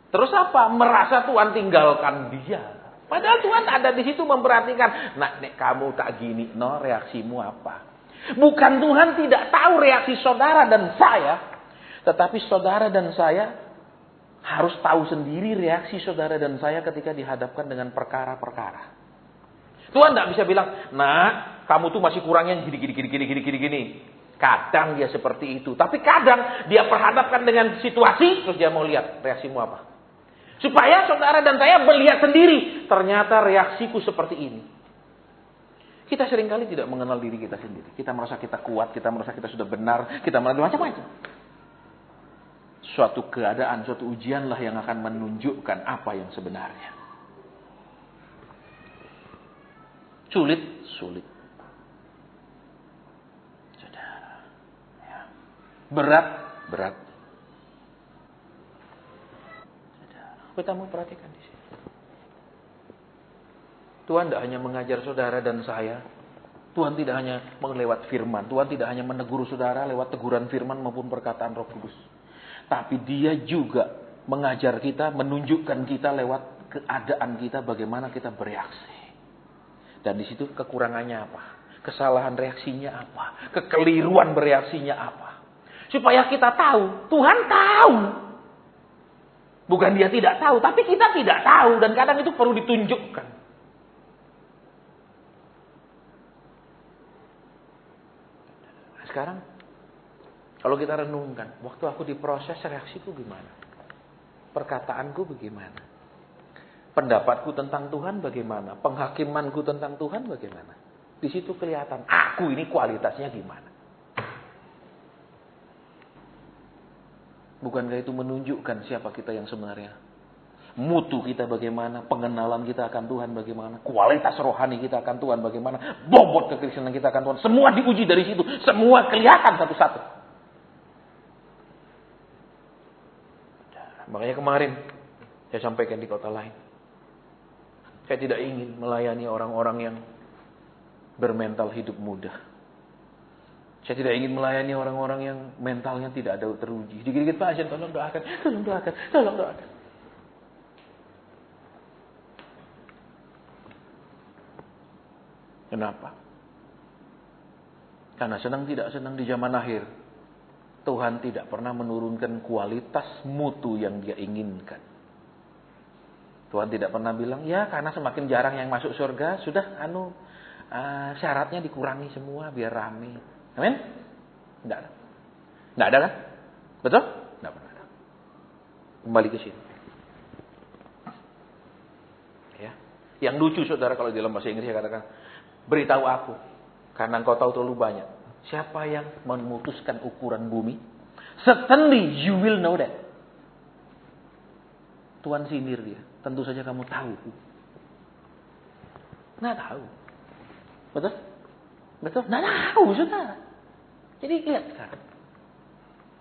Terus apa? Merasa Tuhan tinggalkan dia. Padahal Tuhan ada di situ memperhatikan. Nah, nek kamu tak gini, no, reaksimu apa? Bukan Tuhan tidak tahu reaksi saudara dan saya, tetapi saudara dan saya harus tahu sendiri reaksi saudara dan saya ketika dihadapkan dengan perkara-perkara. Tuhan tidak bisa bilang, nah, kamu tuh masih kurangnya gini. Kadang dia seperti itu. Tapi kadang dia perhadapkan dengan situasi. Terus dia mau lihat reaksimu apa. Supaya saudara dan saya melihat sendiri. Ternyata reaksiku seperti ini. Kita seringkali tidak mengenal diri kita sendiri. Kita merasa kita kuat. Kita merasa kita sudah benar. Kita merasa macam-macam. Suatu keadaan, suatu ujianlah yang akan menunjukkan apa yang sebenarnya. Sulit. Berat. Kita mau perhatikan di sini. Tuhan tidak hanya mengajar saudara dan saya. Tuhan tidak hanya melewat firman. Tuhan tidak hanya menegur saudara lewat teguran firman maupun perkataan Roh Kudus. Tapi dia juga mengajar kita, menunjukkan kita lewat keadaan kita bagaimana kita bereaksi. Dan di situ kekurangannya apa? Kesalahan reaksinya apa? Kekeliruan bereaksinya apa? Supaya kita tahu, Tuhan tahu. Bukan dia tidak tahu, tapi kita tidak tahu. Dan kadang itu perlu ditunjukkan. Sekarang, kalau kita renungkan, waktu aku diproses, reaksiku gimana? Perkataanku bagaimana? Pendapatku tentang Tuhan bagaimana? Penghakimanku tentang Tuhan bagaimana? Di situ kelihatan, aku ini kualitasnya gimana? Bukankah itu menunjukkan siapa kita yang sebenarnya? Mutu kita bagaimana? Pengenalan kita akan Tuhan bagaimana? Kualitas rohani kita akan Tuhan bagaimana? Bobot kekristenan kita akan Tuhan. Semua diuji dari situ. Semua kelihatan satu-satu. Makanya kemarin saya sampaikan di kota lain. Saya tidak ingin melayani orang-orang yang bermental hidup mudah. Saya tidak ingin melayani orang-orang yang mentalnya tidak ada teruji. Dikit-dikit Pak Asen, tolong doakan. Kenapa? Karena senang tidak senang di zaman akhir, Tuhan tidak pernah menurunkan kualitas mutu yang dia inginkan. Tuhan tidak pernah bilang, ya karena semakin jarang yang masuk surga, sudah syaratnya dikurangi semua biar rame. Amin? Tidak ada. Tidak ada kan? Betul? Tidak pernah ada. Kembali ke sini. Ya. Yang lucu saudara kalau di dalam bahasa Inggris saya katakan, beritahu aku, karena engkau tahu terlalu banyak. Siapa yang memutuskan ukuran bumi? Certainly you will know that. Tuhan sindir dia. Tentu saja kamu tahu. Nggak tahu. Betul? Betul? Nggak tahu saudara. Jadi lihat sekarang.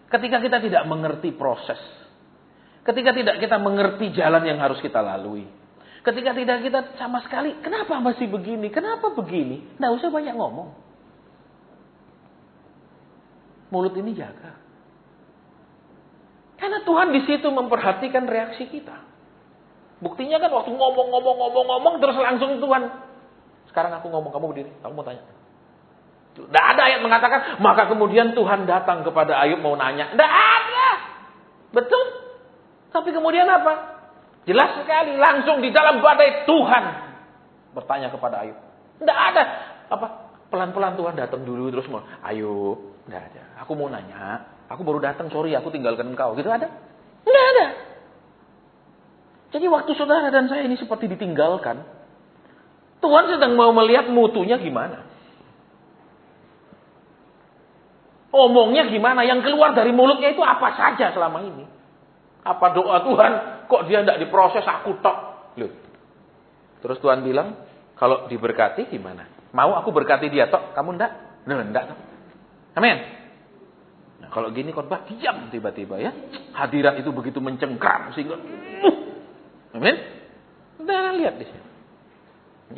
Ketika kita tidak mengerti proses. Ketika tidak kita mengerti jalan yang harus kita lalui. Ketika tidak kita sama sekali, kenapa masih begini? Kenapa begini? Nggak usah banyak ngomong. Mulut ini jaga. Karena Tuhan di situ memperhatikan reaksi kita. Buktinya kan waktu ngomong terus langsung Tuhan. Sekarang aku ngomong, kamu berdiri, aku mau tanya. Tidak ada ayat mengatakan, maka kemudian Tuhan datang kepada Ayub mau nanya. Tidak ada. Betul. Tapi kemudian apa? Jelas sekali, langsung di dalam badai Tuhan bertanya kepada Ayub. Tidak ada. Apa? Pelan-pelan Tuhan datang dulu terus mau, Ayub, tidak ada. Aku mau nanya, aku baru datang, sorry aku tinggalkan engkau. Gitu ada? Tidak ada. Jadi waktu saudara dan saya ini seperti ditinggalkan, Tuhan sedang mau melihat mutunya gimana. Omongnya gimana, yang keluar dari mulutnya itu apa saja selama ini. Apa doa Tuhan, kok dia tidak diproses, aku tok. Loh. Terus Tuhan bilang, kalau diberkati gimana? Mau aku berkati dia tok, kamu enggak? Nah, enggak tok. Amin. Nah, kalau gini khotbah diam tiba-tiba ya. Hadirat itu begitu mencengkram sehingga amin. Udah lihat di sini.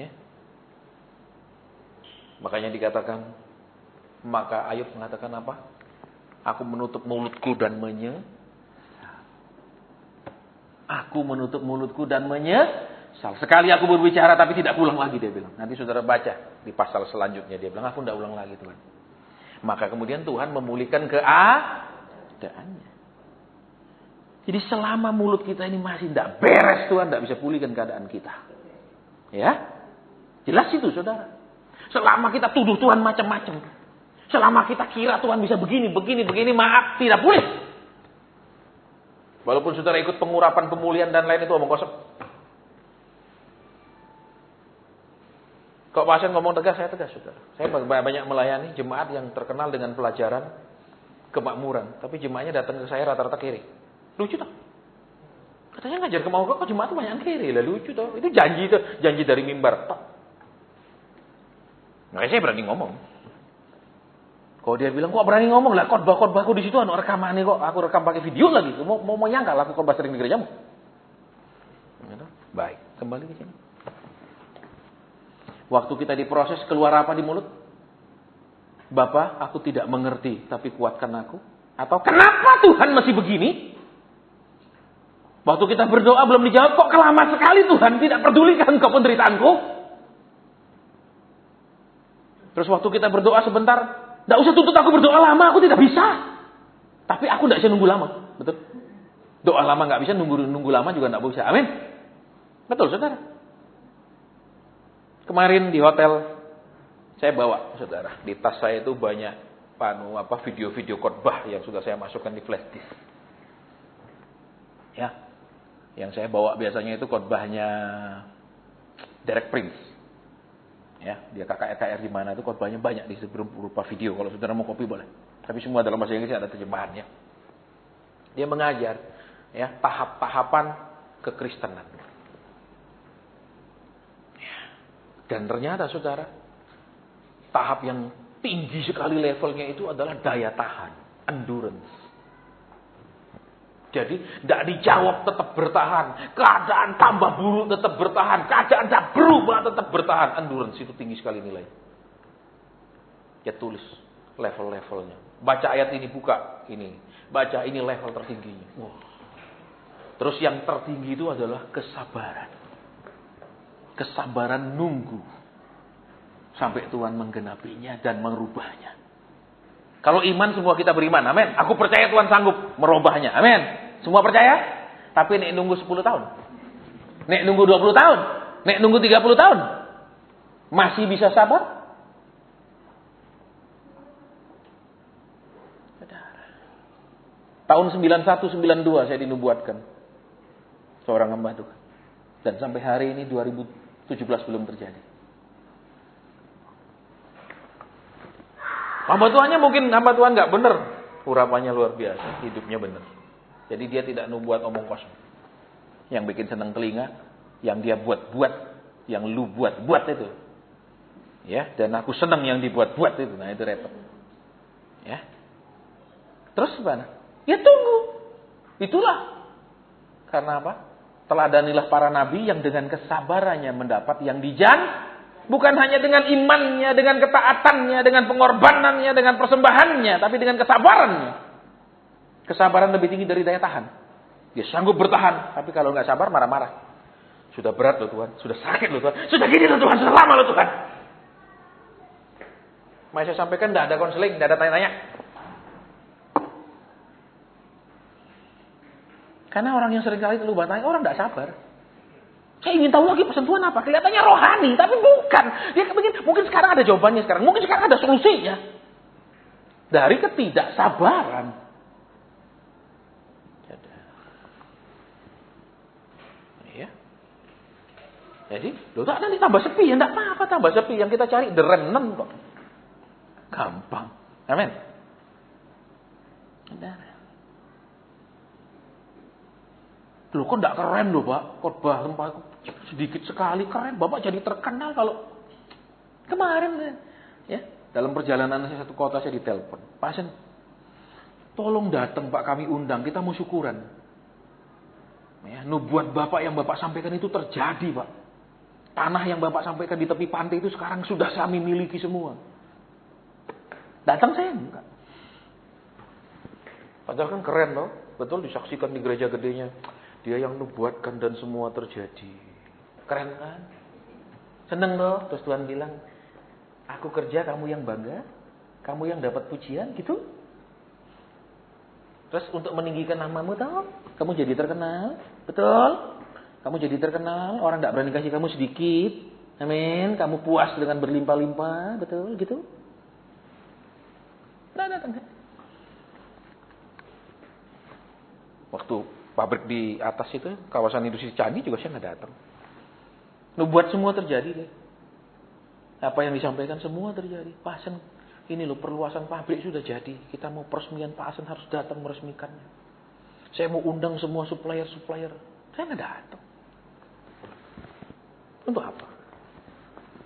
Ya. Makanya dikatakan, maka Ayub mengatakan apa? Aku menutup mulutku dan Aku menutup mulutku dan menyesal. Sekali aku berbicara tapi tidak ulang lagi, dia bilang. Nanti saudara baca di pasal selanjutnya, dia bilang, aku tidak ulang lagi Tuhan. Maka kemudian Tuhan memulihkan keadaannya. Jadi selama mulut kita ini masih tidak beres, Tuhan tidak bisa pulihkan keadaan kita. Ya, jelas itu saudara. Selama kita tuduh Tuhan macam-macam. Selama kita kira Tuhan bisa begini, maaf, tidak pulih. Walaupun saudara ikut pengurapan, pemulihan dan lain itu omong kosong. Kok pasien ngomong tegas, saya tegas saudara. Saya banyak melayani jemaat yang terkenal dengan pelajaran kemakmuran. Tapi jemaatnya datang ke saya rata-rata kiri. Lucu toh? Katanya ngajar kemakmuran, kok jemaat itu banyak kiri. Lah lucu toh? Itu janji dari mimbar. Makanya saya berani ngomong. Kalau dia bilang, kok berani ngomong lah, khotbah-khotbahku di situ rekamannya kok, aku rekam pakai video lagi. Mau nyangkal aku khotbah sering di gerejamu. Baik, kembali ke sini. Waktu kita diproses, keluar apa di mulut? Bapa, aku tidak mengerti, tapi kuatkan aku. Atau kenapa Tuhan masih begini? Waktu kita berdoa belum dijawab, kok lama sekali Tuhan tidak pedulikan ke penderitaanku? Terus waktu kita berdoa sebentar, tidak usah tuntut aku berdoa lama, aku tidak bisa. Tapi aku tidak bisa nunggu lama, betul? Doa lama nggak bisa, nunggu lama juga nggak bisa. Amin. Betul, saudara. Kemarin di hotel saya bawa, saudara, di tas saya itu banyak video-video khotbah yang sudah saya masukkan di flash disk. Ya, yang saya bawa biasanya itu khotbahnya Derek Prince. Ya, dia KKR di mana itu khotbahnya banyak di berupa video. Kalau saudara mau copy boleh. Tapi semua dalam bahasa Inggris ada terjemahannya. Dia mengajar ya tahap-tahapan kekristenan. Ya. Dan ternyata saudara, tahap yang tinggi sekali levelnya itu adalah daya tahan, endurance. Jadi tidak dijawab tetap bertahan. Keadaan tambah buruk tetap bertahan. Keadaan tidak berubah tetap bertahan. Endurance itu tinggi sekali nilai. Ya tulis level-levelnya. Baca ayat ini, buka ini. Baca ini level tertingginya. Wow. Terus yang tertinggi itu adalah kesabaran. Kesabaran nunggu. Sampai Tuhan menggenapinya dan merubahnya. Kalau iman semua kita beriman, amin. Aku percaya Tuhan sanggup merubahnya, amin. Semua percaya? Tapi nek nunggu 10 tahun. Nek nunggu 20 tahun. Nek nunggu 30 tahun. Masih bisa sabar? Tahun 91-92 saya dinubuatkan. Seorang hamba Tuhan. Dan sampai hari ini 2017 belum terjadi. Hamba Tuhannya mungkin hamba Tuhan nggak benar, urapannya luar biasa, hidupnya benar. Jadi dia tidak nubuat omong kosong. Yang bikin senang telinga, yang dia buat-buat, yang lu buat-buat itu. Ya, dan aku senang yang dibuat-buat itu. Nah, itu repot. Ya. Terus gimana? Ya tunggu. Itulah Karena apa? Teladanilah para nabi yang dengan kesabarannya mendapat yang bukan hanya dengan imannya, dengan ketaatannya, dengan pengorbanannya, dengan persembahannya, tapi dengan kesabarannya. Kesabaran lebih tinggi dari daya tahan. Dia sanggup bertahan, tapi kalau nggak sabar marah-marah. Sudah berat loh Tuhan, sudah sakit loh Tuhan, sudah gini loh Tuhan, sudah lama loh Tuhan. Mari saya sampaikan, tidak ada konseling, tidak ada tanya-tanya. Karena orang yang sering kali lupa tanya, orang tidak sabar. Saya ingin tahu lagi persentuhan apa, kelihatannya rohani, tapi bukan. Dia kepingin, mungkin sekarang ada jawabannya sekarang, mungkin sekarang ada solusinya. Dari ketidaksabaran. Jadi, dosa nanti tambah sepi ya, enggak apa-apa tambah sepi. Yang kita cari the remnant kok. Gampang. Amin. Loh kok enggak keren loh Pak? Khotbah sedikit sekali keren. Bapak jadi terkenal kalau kemarin ya, dalam perjalanan saya satu kota saya ditelepon. Pasien, tolong datang Pak, kami undang, kita mau syukuran. Ya, nubuat Bapak yang Bapak sampaikan itu terjadi Pak. Tanah yang Bapak sampaikan di tepi pantai itu sekarang sudah kami miliki semua. Datang saya enggak. Padahal kan keren loh. Betul disaksikan di gereja gedenya. Dia yang nubuatkan dan semua terjadi. Keren kan? Seneng loh. Terus Tuhan bilang, aku kerja kamu yang bangga. Kamu yang dapat pujian gitu. Terus untuk meninggikan namamu tahu, kamu jadi terkenal. Betul? Kamu jadi terkenal, orang tidak berani kasih kamu sedikit. Amin. Kamu puas dengan berlimpah-limpah, betul gitu? Nah, datang. Waktu pabrik di atas itu, kawasan industri Candi juga saya nggak datang. Nubuat semua terjadi deh. Apa yang disampaikan semua terjadi. Pasen, ini loh perluasan pabrik sudah jadi. Kita mau peresmian, Pak Asen harus datang meresmikannya. Saya mau undang semua supplier. Saya nggak datang. Untuk apa?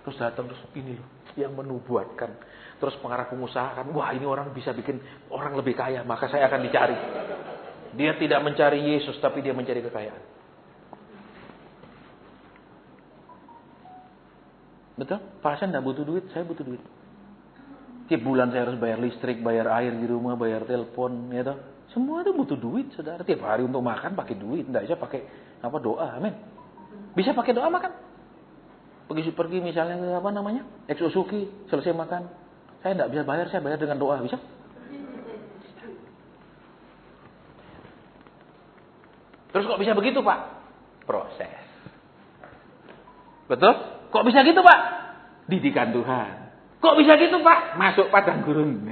Terus datang terus ini loh yang menubuatkan. Terus pengarah pengusaha kan, wah ini orang bisa bikin orang lebih kaya, maka saya akan dicari. Dia tidak mencari Yesus, tapi dia mencari kekayaan. Betul? Pasien tidak butuh duit, saya butuh duit. Tiap bulan saya harus bayar listrik, bayar air di rumah, bayar telepon, ya toh. Semua itu butuh duit, saudara. Tiap hari untuk makan pakai duit, tidak bisa pakai doa, amin. Bisa pakai doa makan. Pergi misalnya ke Exosuki, selesai makan. Saya tidak bisa bayar, saya bayar dengan doa, bisa? Terus kok bisa begitu Pak? Proses. Betul? Kok bisa gitu Pak? Didikan Tuhan. Kok bisa gitu Pak? Masuk padang gurun.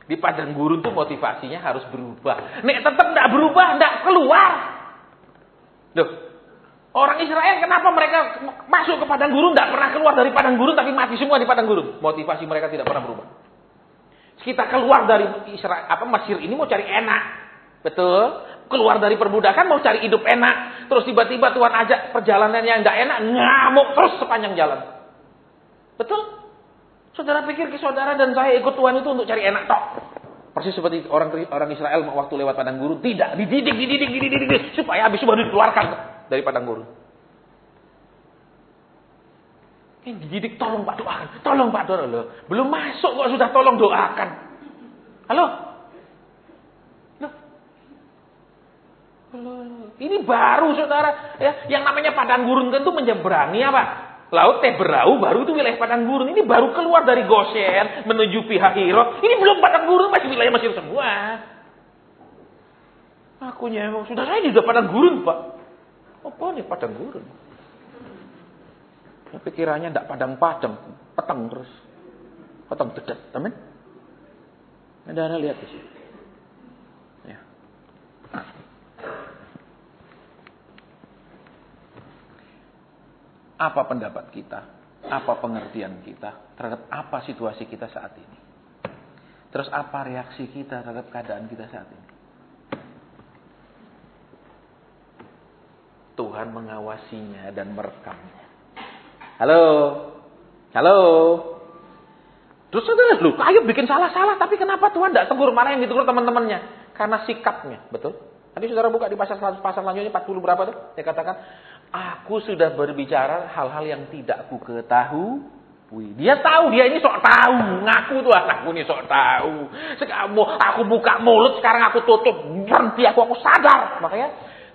Di padang gurun tuh motivasinya harus berubah. Nek tetap tidak berubah, tidak keluar. Loh, orang Israel kenapa mereka masuk ke padang gurun, tidak pernah keluar dari padang gurun, tapi mati semua di padang gurun? Motivasi mereka tidak pernah berubah. Kita keluar dari Israel, Mesir ini mau cari enak, betul? Keluar dari perbudakan mau cari hidup enak, terus tiba-tiba Tuhan ajak perjalanan yang tidak enak, ngamuk terus sepanjang jalan, betul? Saudara pikir saudara dan saya ikut Tuhan itu untuk cari enak tok? Persis seperti orang Israel waktu lewat padang gurun, tidak, dididik supaya habis itu baru dikeluarkan dari padang gurun. Ini dididik, tolong Pak doakan. Loh, belum masuk kok sudah tolong doakan. Halo? Ini baru saudara, ya, yang namanya padang gurun kan itu menyeberangi apa? Laut Teberau, baru itu wilayah padang gurun. Ini baru keluar dari Goshen menuju Pihahirot. Ini belum padang gurun, masih wilayah Mesir semua. Akunya emang sudah saya juga padang gurun Pak. Apa nih padang gurun? Ya, pikirannya tidak padang-padang, petang terus. Petang dedet, amin. Anda lihat di sini. Ya. Apa pendapat kita? Apa pengertian kita terhadap apa situasi kita saat ini? Terus apa reaksi kita terhadap keadaan kita saat ini? Tuhan mengawasinya dan merekamnya. Halo. Terus saudara, Ayub bikin salah-salah, tapi kenapa Tuhan tidak tegur? Malah yang ditegur teman-temannya. Karena sikapnya, betul? Nanti saudara buka di pasal selanjutnya 40 berapa tuh? Dia katakan, aku sudah berbicara hal-hal yang tidak aku ketahui. Dia tahu, dia ini sok tahu. Ngaku tuh, aku ini sok tahu. Sekarang aku buka mulut, sekarang aku tutup. Berhenti, aku sadar. Makanya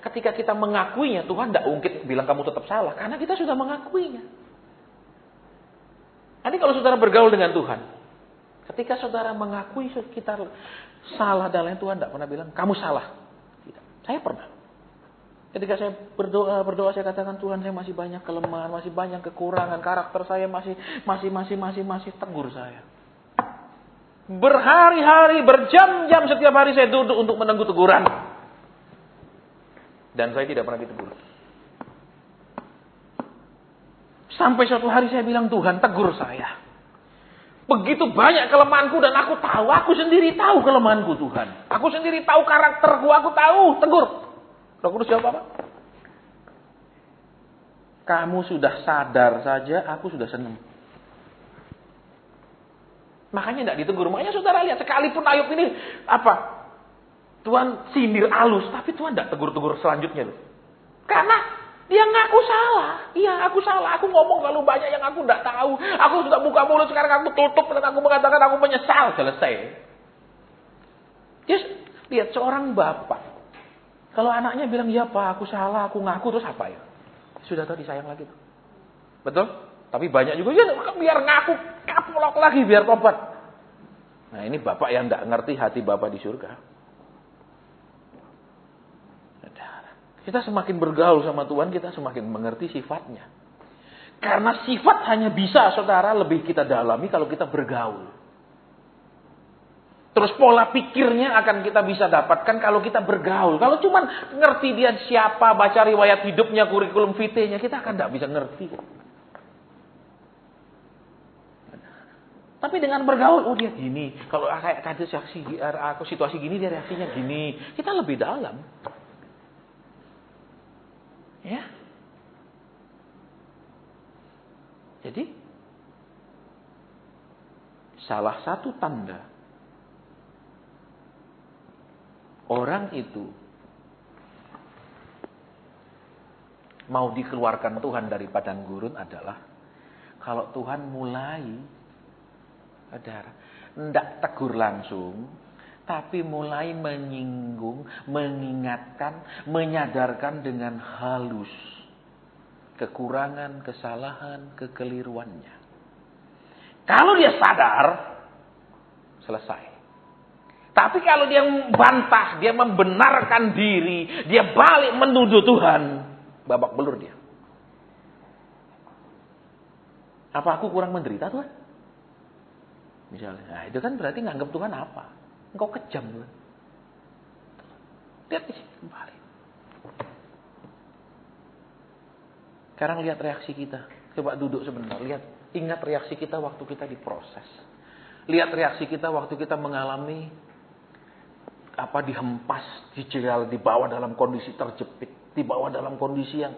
ketika kita mengakuinya, Tuhan tidak ungkit bilang kamu tetap salah. Karena kita sudah mengakuinya. Nanti kalau saudara bergaul dengan Tuhan, ketika saudara mengakui kita salah dan lain, Tuhan tidak pernah bilang, kamu salah. Tidak. Saya pernah. Ketika saya berdoa saya katakan, Tuhan, saya masih banyak kelemahan, masih banyak kekurangan, karakter saya masih tegur saya. Berhari-hari, berjam-jam setiap hari saya duduk untuk menunggu teguran. Dan saya tidak pernah ditegur. Sampai suatu hari saya bilang, Tuhan, tegur saya. Begitu banyak kelemahanku dan aku tahu, aku sendiri tahu kelemahanku, Tuhan. Aku sendiri tahu karakterku, aku tahu, tegur. Roh Kudus jawab apa? Kamu sudah sadar saja, aku sudah senang. Makanya tidak ditegur. Makanya saudara lihat, sekalipun Ayub ini apa? Tuhan sindir halus, tapi Tuhan tidak tegur-tegur selanjutnya loh. Karena dia ngaku salah. Iya, aku salah. Aku ngomong terlalu banyak yang aku tidak tahu. Aku sudah buka mulut, sekarang aku tutup dan aku mengatakan aku menyesal. Selesai. Just lihat seorang bapak. Kalau anaknya bilang, ya Pak, aku salah, aku ngaku, terus apa ya? Sudah tahu disayang lagi tuh. Betul? Tapi banyak juga, ya biar ngaku, kapolok lagi, biar tobat. Nah ini bapak yang tidak ngerti hati bapak di surga. Kita semakin bergaul sama Tuhan, kita semakin mengerti sifatnya. Karena sifat hanya bisa, saudara, lebih kita dalami kalau kita bergaul. Terus pola pikirnya akan kita bisa dapatkan kalau kita bergaul. Kalau cuma ngerti dia siapa, baca riwayat hidupnya, kurikulum vitae-nya, kita akan tidak bisa ngerti. Tapi dengan bergaul, oh dia gini. Kalau kayak aku situasi gini, dia reaksinya gini. Kita lebih dalam. Ya. Jadi, salah satu tanda orang itu mau dikeluarkan Tuhan dari padang gurun adalah kalau Tuhan mulai tidak tegur langsung, tapi mulai menyinggung, mengingatkan, menyadarkan dengan halus kekurangan, kesalahan, kekeliruannya. Kalau dia sadar, selesai. Tapi kalau dia bantah, dia membenarkan diri, dia balik menuduh Tuhan, babak belur dia. Apa aku kurang menderita Tuhan? Misalnya, nah itu kan berarti nganggap Tuhan apa? Engkau kejam Tuhan. Lihat di sini kembali. Sekarang lihat reaksi kita. Coba duduk sebentar, lihat. Ingat reaksi kita waktu kita diproses. Lihat reaksi kita waktu kita mengalami dihempas, dijegal, dibawa dalam kondisi terjepit, dibawa dalam kondisi yang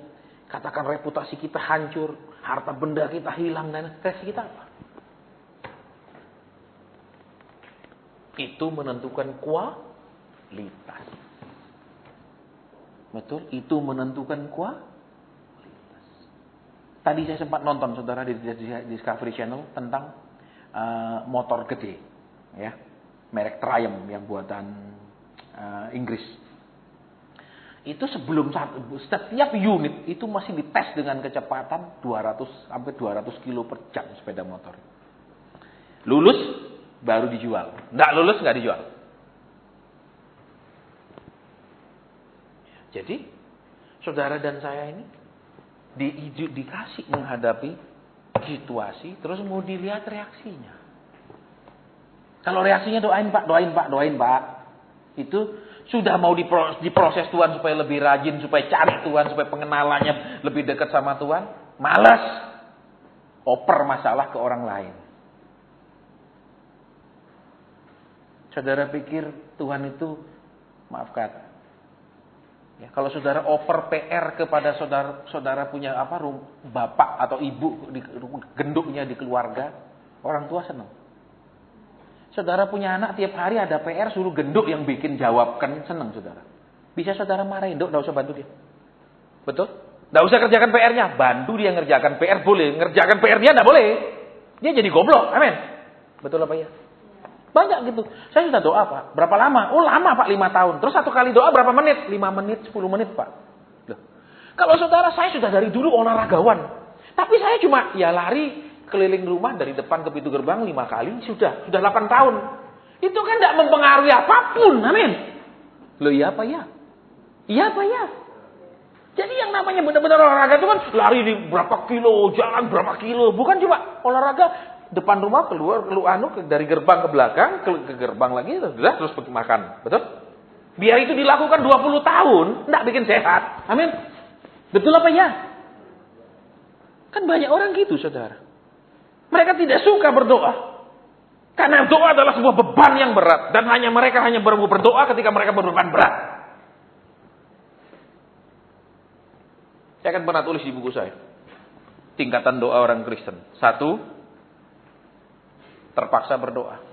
katakan reputasi kita hancur, harta benda kita hilang, dan reaksi kita apa? Itu menentukan kualitas. Betul? Itu menentukan kualitas. Tadi saya sempat nonton, saudara, di Discovery Channel tentang motor gede, ya, merek Triumph yang buatan Inggris. Itu setiap unit itu masih dites dengan kecepatan 200 sampai 200 kilo per jam sepeda motor. Lulus baru dijual. Nggak lulus nggak dijual. Jadi saudara dan saya ini dikasih menghadapi situasi, terus mau dilihat reaksinya. Kalau reaksinya doain Pak. Itu sudah mau diproses Tuhan supaya lebih rajin, supaya cari Tuhan, supaya pengenalannya lebih dekat sama Tuhan. Malas. Oper masalah ke orang lain. Saudara pikir Tuhan itu, maaf kata, ya, kalau saudara oper PR kepada saudara punya bapak atau ibu genduknya di keluarga, orang tua senang. Saudara punya anak tiap hari ada PR suruh genduk yang bikin jawabkan, senang saudara. Bisa saudara marahin, enggak usah bantu dia. Betul? Enggak usah kerjakan PR-nya, bantu dia ngerjakan PR boleh, ngerjakan PR dia enggak boleh. Dia jadi goblok. Amin. Betul apa ya? Banyak gitu. Saya sudah doa, Pak. Berapa lama? Oh, lama, Pak, 5 tahun. Terus satu kali doa berapa menit? 5 menit, 10 menit, Pak. Loh. Kalau saudara, saya sudah dari dulu olahragawan. Tapi saya cuma ya lari keliling rumah dari depan ke pintu gerbang 5 kali, sudah 8 tahun. Itu kan tidak mempengaruhi apapun. Amin. Loh, iya apa ya? Iya apa ya? Jadi yang namanya benar-benar olahraga itu kan lari di berapa kilo, jalan berapa kilo. Bukan cuma olahraga depan rumah keluar dari gerbang ke belakang ke gerbang lagi sudah terus makan. Betul? Biar itu dilakukan 20 tahun, enggak bikin sehat. Amin. Betul apa ya? Kan banyak orang gitu, saudara. Mereka tidak suka berdoa. Karena doa adalah sebuah beban yang berat. Dan mereka hanya berdoa ketika mereka berbeban berat. Saya akan pernah tulis di buku saya. Tingkatan doa orang Kristen. 1, terpaksa berdoa.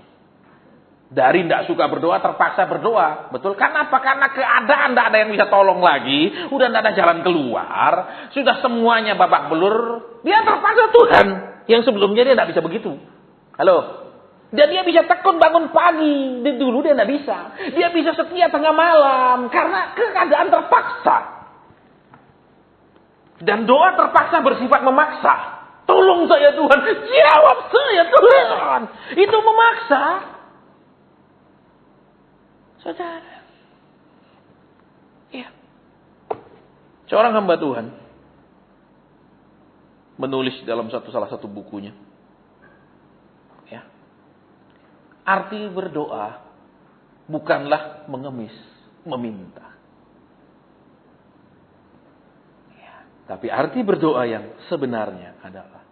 Dari tidak suka berdoa, terpaksa berdoa. Betul? Karena apa? Karena keadaan tidak ada yang bisa tolong lagi. Udah tidak ada jalan keluar. Sudah semuanya babak belur. Dia terpaksa Tuhan. Yang sebelumnya dia tidak bisa begitu. Halo? Dan dia bisa tekun bangun pagi. Dulu dia tidak bisa. Dia bisa setia tengah malam. Karena keadaan terpaksa. Dan doa terpaksa bersifat memaksa. Tolong saya Tuhan. Jawab saya Tuhan. Itu memaksa. Saudara. Ya. Seorang hamba Tuhan menulis dalam salah satu bukunya. Ya. Arti berdoa bukanlah mengemis, meminta. Ya. Tapi arti berdoa yang sebenarnya adalah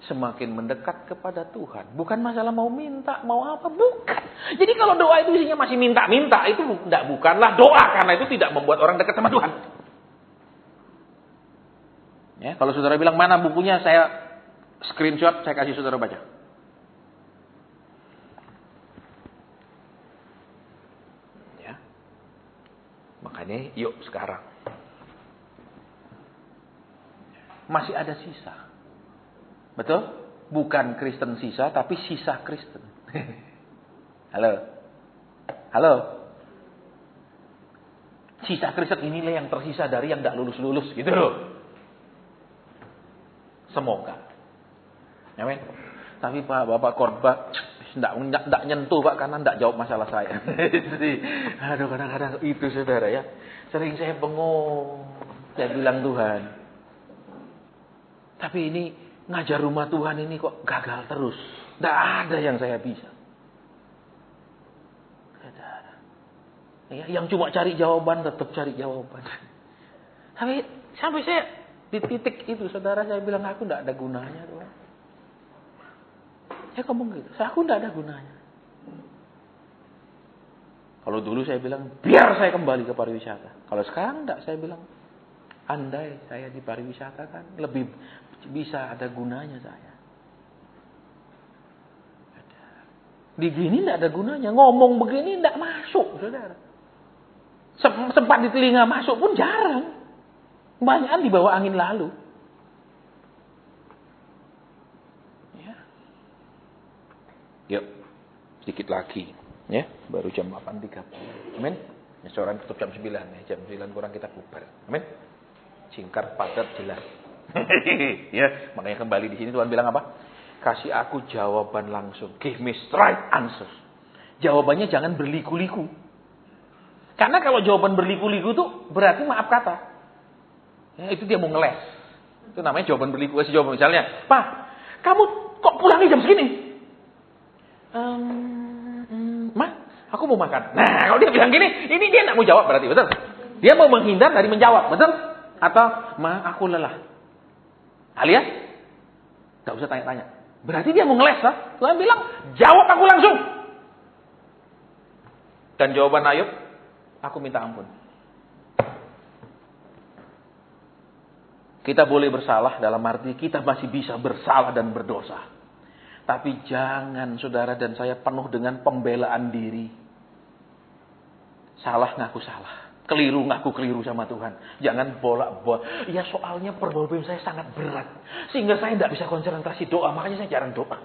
semakin mendekat kepada Tuhan. Bukan masalah mau minta, mau apa. Bukan. Jadi kalau doa itu isinya masih minta-minta, itu bukanlah doa. Karena itu tidak membuat orang dekat sama Tuhan. Ya, kalau saudara bilang, mana bukunya, saya screenshot, saya kasih saudara baca. Ya. Makanya yuk sekarang. Masih ada sisa. Betul? Bukan Kristen sisa, tapi sisa Kristen. Halo? Halo? Sisa Kristen inilah yang tersisa dari yang tidak lulus-lulus. Gitu loh. Semoga. Amin. Tapi Pak, Bapak khotbah tidak nyentuh Pak, karena tidak jawab masalah saya. Aduh, kadang-kadang itu saudara ya. Sering saya bengong. Saya bilang Tuhan. Tapi ini ngajar rumah Tuhan ini kok gagal terus. Tidak ada yang saya bisa. Ya, yang cuma cari jawaban tetap cari jawaban. Tapi sampai saya di titik itu, saudara, saya bilang aku tidak ada gunanya Tuhan. Saya ngomong gitu, aku tidak ada gunanya. Kalau dulu saya bilang biar saya kembali ke pariwisata. Kalau sekarang tidak, saya bilang andai saya di pariwisata kan lebih bisa ada gunanya saya. Di gini tidak ada gunanya. Ngomong begini tidak masuk, saudara. Sempat di telinga masuk pun jarang. Kebanyakan di bawah angin lalu. Ya. Yuk, sedikit lagi. Ya, baru jam 8.30. Amin. Ya, seorang tutup jam 9. Ya. Jam 9 kurang kita bubar. Amin. Singkat, padat, jelas. Ya, makanya kembali di sini Tuhan bilang apa? Kasih aku jawaban langsung. Give me straight answer. Jawabannya jangan berliku-liku. Karena kalau jawaban berliku-liku itu berarti maaf kata. Ya, itu dia mau ngeles. Itu namanya jawaban berliku. Kasih jawaban misalnya, Pak, kamu kok pulangnya jam segini? Ma, aku mau makan. Nah, kalau dia bilang gini, ini dia tidak mau jawab berarti, betul? Dia mau menghindar dari menjawab, betul? Atau, Ma, aku lelah. Alias, tidak usah tanya-tanya. Berarti dia mau ngeles, ha? Tuhan bilang, jawab aku langsung. Dan jawaban Ayub, aku minta ampun. Kita boleh bersalah dalam arti kita masih bisa bersalah dan berdosa. Tapi jangan saudara dan saya penuh dengan pembelaan diri. Salah ngaku salah. Keliru, ngaku keliru sama Tuhan. Jangan bolak-balik. Ya soalnya problem saya sangat berat. Sehingga saya tidak bisa konsentrasi doa. Makanya saya jarang doa.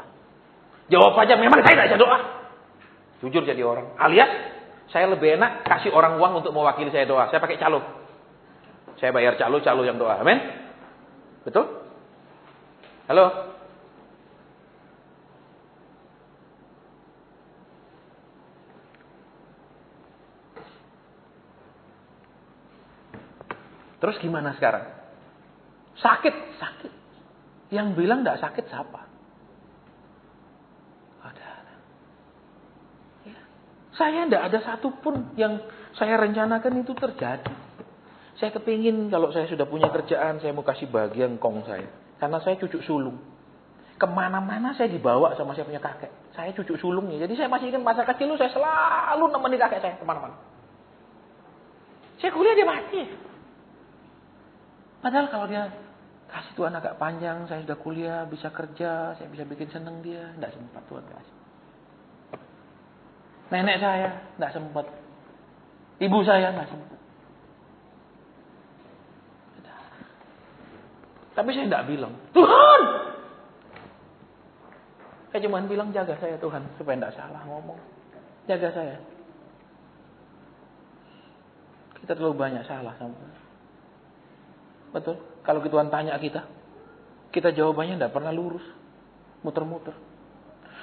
Jawab aja, memang saya tidak bisa doa. Jujur jadi orang. Alias, saya lebih enak kasih orang uang untuk mewakili saya doa. Saya pakai calo. Saya bayar calo yang doa. Amin? Betul? Halo? Terus gimana sekarang? Sakit. Yang bilang tidak sakit siapa? Ada. Ya. Saya tidak ada satupun yang saya rencanakan itu terjadi. Saya kepingin kalau saya sudah punya kerjaan, saya mau kasih bagian kong saya. Karena saya cucu sulung. Kemana-mana saya dibawa sama saya punya kakek. Saya cucu sulungnya. Jadi saya masih ingat masa kecil saya selalu nemenin kakek saya kemana-mana. Saya kuliah dia mati. Padahal kalau dia kasih Tuhan agak panjang, saya sudah kuliah, bisa kerja, saya bisa bikin seneng dia. Tidak sempat Tuhan kasih. Nenek saya tidak sempat. Ibu saya tidak sempat. Tapi saya tidak bilang, Tuhan! Saya cuma bilang, jaga saya Tuhan, supaya tidak salah ngomong. Jaga saya. Kita terlalu banyak salah sama Tuhan. Betul. Kalau Tuhan tanya kita jawabannya tidak pernah lurus. Muter-muter.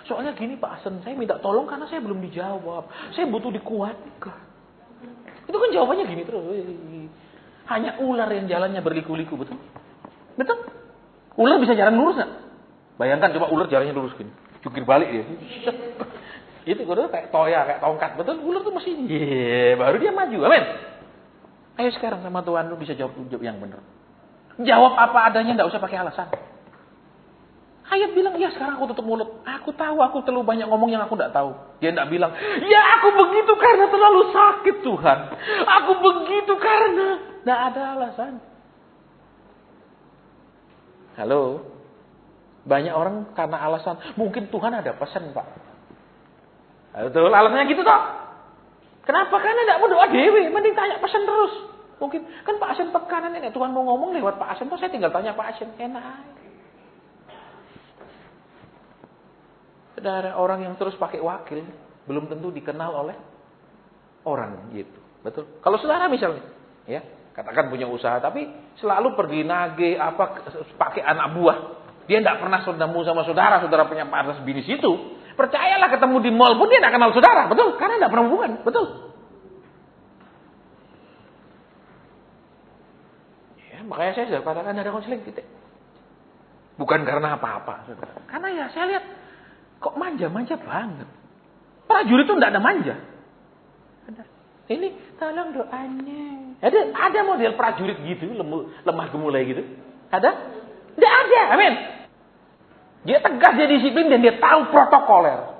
Soalnya gini Pak Asen, saya minta tolong karena saya belum dijawab. Saya butuh dikuatkan. Itu kan jawabannya gini terus. Hanya ular yang jalannya berliku-liku, betul? Betul? Ular bisa jalan lurus nggak? Bayangkan coba ular jalannya lurus gini. Jungkir balik dia. Itu kayak toya, kayak tongkat. Betul? Ular tuh mesti baru dia maju. Amin. Ayo sekarang sama Tuhan lu bisa jawab yang benar. Jawab apa adanya, tidak usah pakai alasan. Ayat bilang, ya sekarang aku tutup mulut. Aku tahu aku terlalu banyak ngomong yang aku tidak tahu. Dia tidak bilang, ya aku begitu karena terlalu sakit Tuhan. Aku begitu karena tidak ada alasan. Halo? Banyak orang karena alasan, mungkin Tuhan ada pesan Pak. Betul, alasannya gitu toh. Kenapa? Karena tidak mau doa dewi, mending tanya pesan terus. Mungkin kan Pak Asen tekanan ini Tuhan mau ngomong lewat Pak Asen, tuh saya tinggal tanya Pak Asen, enak. Ada orang yang terus pakai wakil, belum tentu dikenal oleh orang gitu. Betul. Kalau saudara misalnya, ya, katakan punya usaha tapi selalu pergi nage pakai anak buah. Dia tidak pernah ketemu sama saudara punya partner bisnis itu. Percayalah ketemu di mall pun dia tidak kenal saudara, betul? Karena tidak pernah hubungan, betul? Ya, makanya saya sudah katakan ada konseling titik. Bukan karena apa-apa, saudara. Karena ya saya lihat kok manja-manja banget. Prajurit itu tidak ada manja. Ada. Ini tolong doanya. Ada model prajurit gitu, lemah gemulai gitu. Ada? Tidak ada. Amin. Dia tegas, dia disiplin, dan dia tahu protokoler.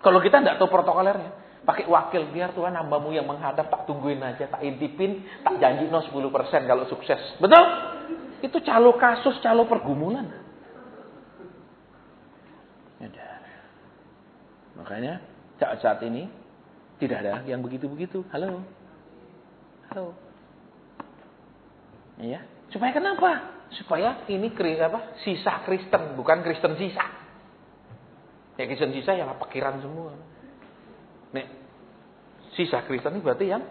Kalau kita tidak tahu protokolernya, pakai wakil, biar Tuhan hambamu yang menghadap, tak tungguin aja, tak intipin, tak janji 10% kalau sukses. Betul? Itu calo kasus, calo pergumulan. Makanya saat ini tidak ada yang begitu-begitu. Halo. Iya. Supaya kenapa? Supaya ini sisa Kristen, bukan Kristen sisa. Ya Kristen sisa yang pikiran semua. Nih, sisa Kristen ini berarti yang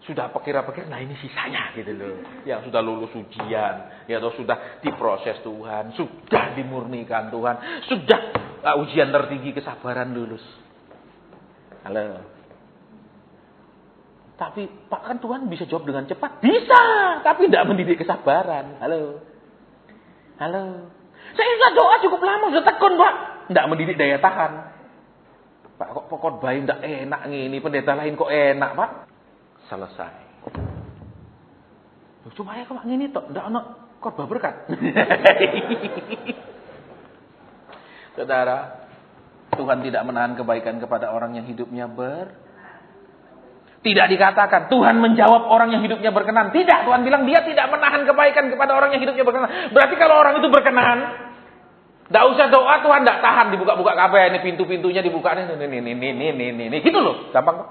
sudah pikir-pikir, nah ini sisanya gitu loh. Yang sudah lulus ujian, ya atau sudah diproses Tuhan, sudah dimurnikan Tuhan, sudah ujian tertinggi kesabaran lulus. Halo. Tapi Pak kan Tuhan bisa jawab dengan cepat, bisa, tapi tidak mendidik kesabaran. Halo. Saya sudah doa cukup lama, sudah tekun Pak, tidak mendidik daya tahan. Pak kok pokok bayi tidak enak ini, pendeta lain kok enak Pak. Selesai. Cuma ya kok ngene tok, ndak ono khotbah berkat. Saudara, Tuhan tidak menahan kebaikan kepada orang yang hidupnya tidak dikatakan Tuhan menjawab orang yang hidupnya berkenan. Tidak, Tuhan bilang dia tidak menahan kebaikan kepada orang yang hidupnya berkenan. Berarti kalau orang itu berkenan, tidak usah doa, Tuhan tidak tahan, dibuka-buka kabeh, ini pintu-pintunya dibuka, ini, gitu loh, gampang kok.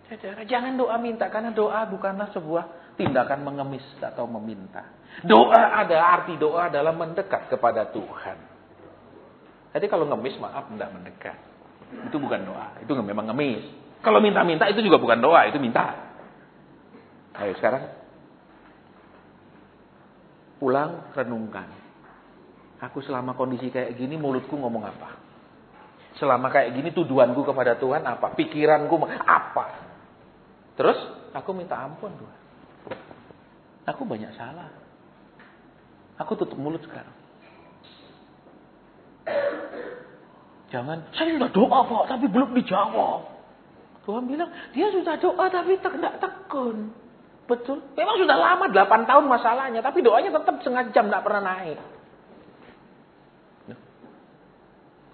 Saudara, jangan doa minta, karena doa bukanlah sebuah tindakan mengemis atau meminta. Doa arti doa adalah mendekat kepada Tuhan. Jadi kalau ngemis, maaf, tidak mendekat. Itu bukan doa, itu memang ngemis. Kalau minta-minta itu juga bukan doa, itu minta. Ayo sekarang pulang, renungkan. Aku selama kondisi kayak gini, mulutku ngomong apa? Selama kayak gini, tuduhanku kepada Tuhan apa? Pikiranku apa? Terus, aku minta ampun Tuhan. Aku banyak salah. Aku tutup mulut sekarang. Jangan, saya sudah doa Pak, tapi belum dijawab. Tuhan bilang, dia sudah doa tapi tidak tekun. Betul. Memang sudah lama, 8 tahun masalahnya. Tapi doanya tetap setengah jam, tidak pernah naik.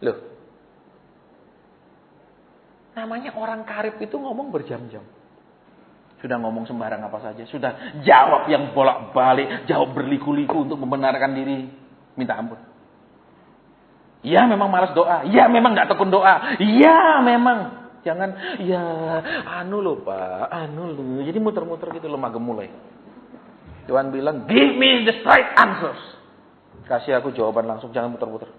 Loh. Namanya orang karib itu ngomong berjam-jam. Sudah ngomong sembarang apa saja. Sudah jawab yang bolak-balik. Jawab berliku-liku untuk membenarkan diri. Minta ampun. Ya memang malas doa. Ya memang gak tekun doa. Ya memang. Jangan. Ya anu loh Pak. Anu loh. Jadi muter-muter gitu loh magemulai. Tuhan bilang. Give me the straight answers. Kasih aku jawaban langsung. Jangan muter-muter.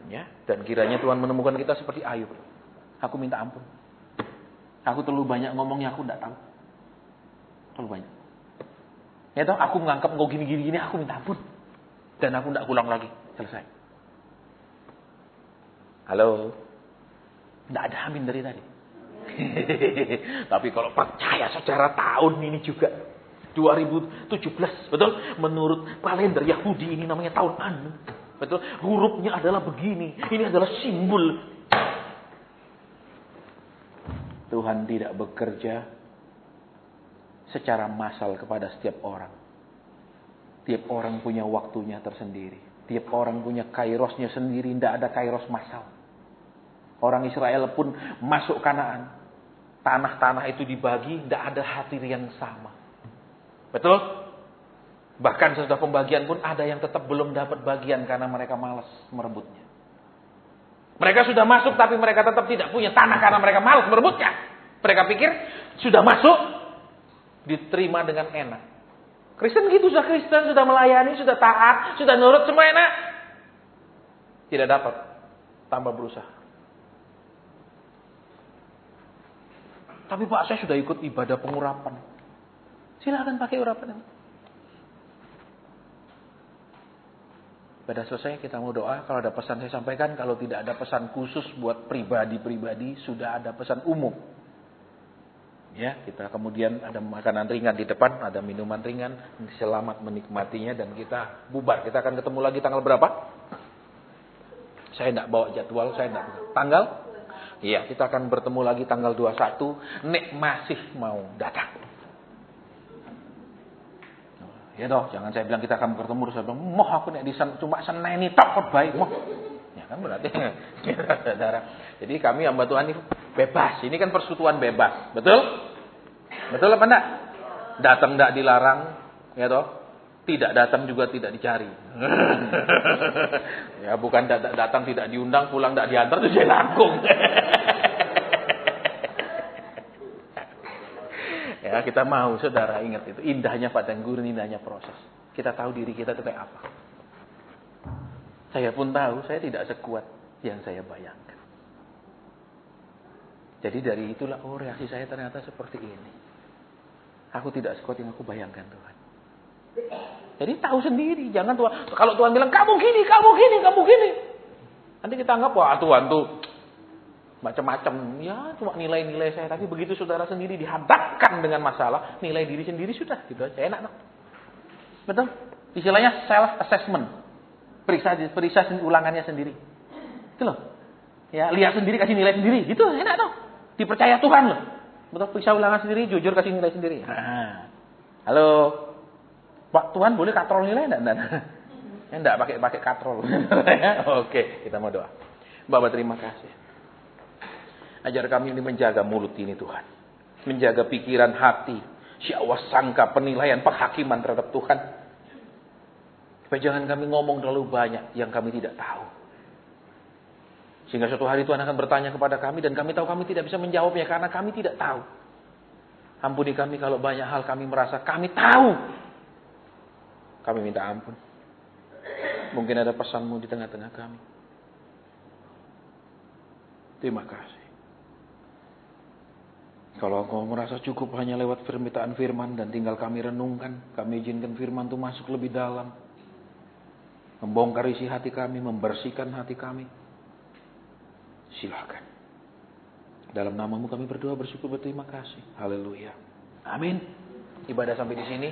Ya. Dan kiranya Tuhan menemukan kita seperti Ayub. Aku minta ampun. Aku terlalu banyak ngomongnya, aku tidak tahu. Terlalu banyak. Ya toh, aku menganggap engkau gini-gini, aku minta ampun. Dan aku tidak ulang lagi. Selesai. Halo? Tidak ada amin dari tadi. Tapi kalau percaya secara tahun ini juga. 2017, betul? Menurut kalender Yahudi ini namanya tahun anu. Betul? Hurufnya adalah begini. Ini adalah simbol. Tuhan tidak bekerja secara massal kepada setiap orang. Tiap orang punya waktunya tersendiri. Tiap orang punya kairosnya sendiri. Tidak ada kairos massal. Orang Israel pun masuk Kanaan. Tanah-tanah itu dibagi. Tidak ada hati yang sama. Betul? Bahkan sesudah pembagian pun ada yang tetap belum dapat bagian karena mereka malas merebutnya. Mereka sudah masuk tapi mereka tetap tidak punya tanah karena mereka malas merebutnya. Mereka pikir sudah masuk diterima dengan enak. Kristen gitu, sudah Kristen, sudah melayani, sudah taat, sudah nurut, semua enak. Tidak dapat, tambah berusaha. Tapi Pak, saya sudah ikut ibadah pengurapan. Silakan pakai urapan. Pada selesai kita mau doa. Kalau ada pesan saya sampaikan. Kalau tidak ada pesan khusus buat pribadi-pribadi, sudah ada pesan umum. Ya, kita kemudian ada makanan ringan di depan, ada minuman ringan. Selamat menikmatinya dan kita bubar. Kita akan ketemu lagi tanggal berapa? Saya tidak bawa jadwal, saya tidak tanggal. Iya, kita akan bertemu lagi tanggal 21. Nek masih mau datang. Ya toh, jangan saya bilang kita akan bertemu, saya bilang, moh aku nek di cuma seneni tok baik, moh. Ya kan berarti, saudara. Jadi kami hamba Tuhan ini bebas. Ini kan persekutuan bebas, betul? Betul apa enggak? Datang enggak dilarang, ya toh? Tidak datang juga tidak dicari. Ya bukan datang tidak diundang, pulang enggak diantar itu saya langkung. Ya, kita mau saudara ingat itu. Indahnya padang gurun, indahnya proses. Kita tahu diri kita itu kayak apa. Saya pun tahu, saya tidak sekuat yang saya bayangkan. Jadi dari itulah, oh reaksi saya ternyata seperti ini. Aku tidak sekuat yang aku bayangkan Tuhan. Jadi tahu sendiri. Jangan Tuhan, kalau Tuhan bilang, kamu gini. Nanti kita anggap, wah Tuhan tuh macam-macam, ya cuma nilai-nilai saya. Tapi begitu saudara sendiri dihadapkan dengan masalah, nilai diri sendiri sudah gitu aja, enak. Betul? Istilahnya self assessment, periksa ulangannya sendiri. Itu loh. Ya, lihat sendiri, kasih nilai sendiri, gitu enak toh. Dipercaya Tuhan loh. Betul, periksa ulangan sendiri, jujur kasih nilai sendiri. Nah. Halo, Pak Tuhan boleh katrol nilai enggak? Enggak pakai katrol. Oke, kita mau doa. Bapak terima kasih. Ajar kami ini menjaga mulut ini Tuhan. Menjaga pikiran hati. Syahwat sangka, penilaian, penghakiman terhadap Tuhan. Supaya jangan kami ngomong terlalu banyak yang kami tidak tahu. Sehingga suatu hari Tuhan akan bertanya kepada kami dan kami tahu kami tidak bisa menjawabnya karena kami tidak tahu. Ampuni kami kalau banyak hal kami merasa kami tahu. Kami minta ampun. Mungkin ada pesanmu di tengah-tengah kami. Terima kasih. Kalau engkau merasa cukup hanya lewat permintaan firman dan tinggal kami renungkan, kami izinkan firman itu masuk lebih dalam. Membongkar isi hati kami, membersihkan hati kami. Silakan. Dalam namamu kami berdoa, bersyukur, berterima kasih. Haleluya. Amin. Ibadah sampai di sini.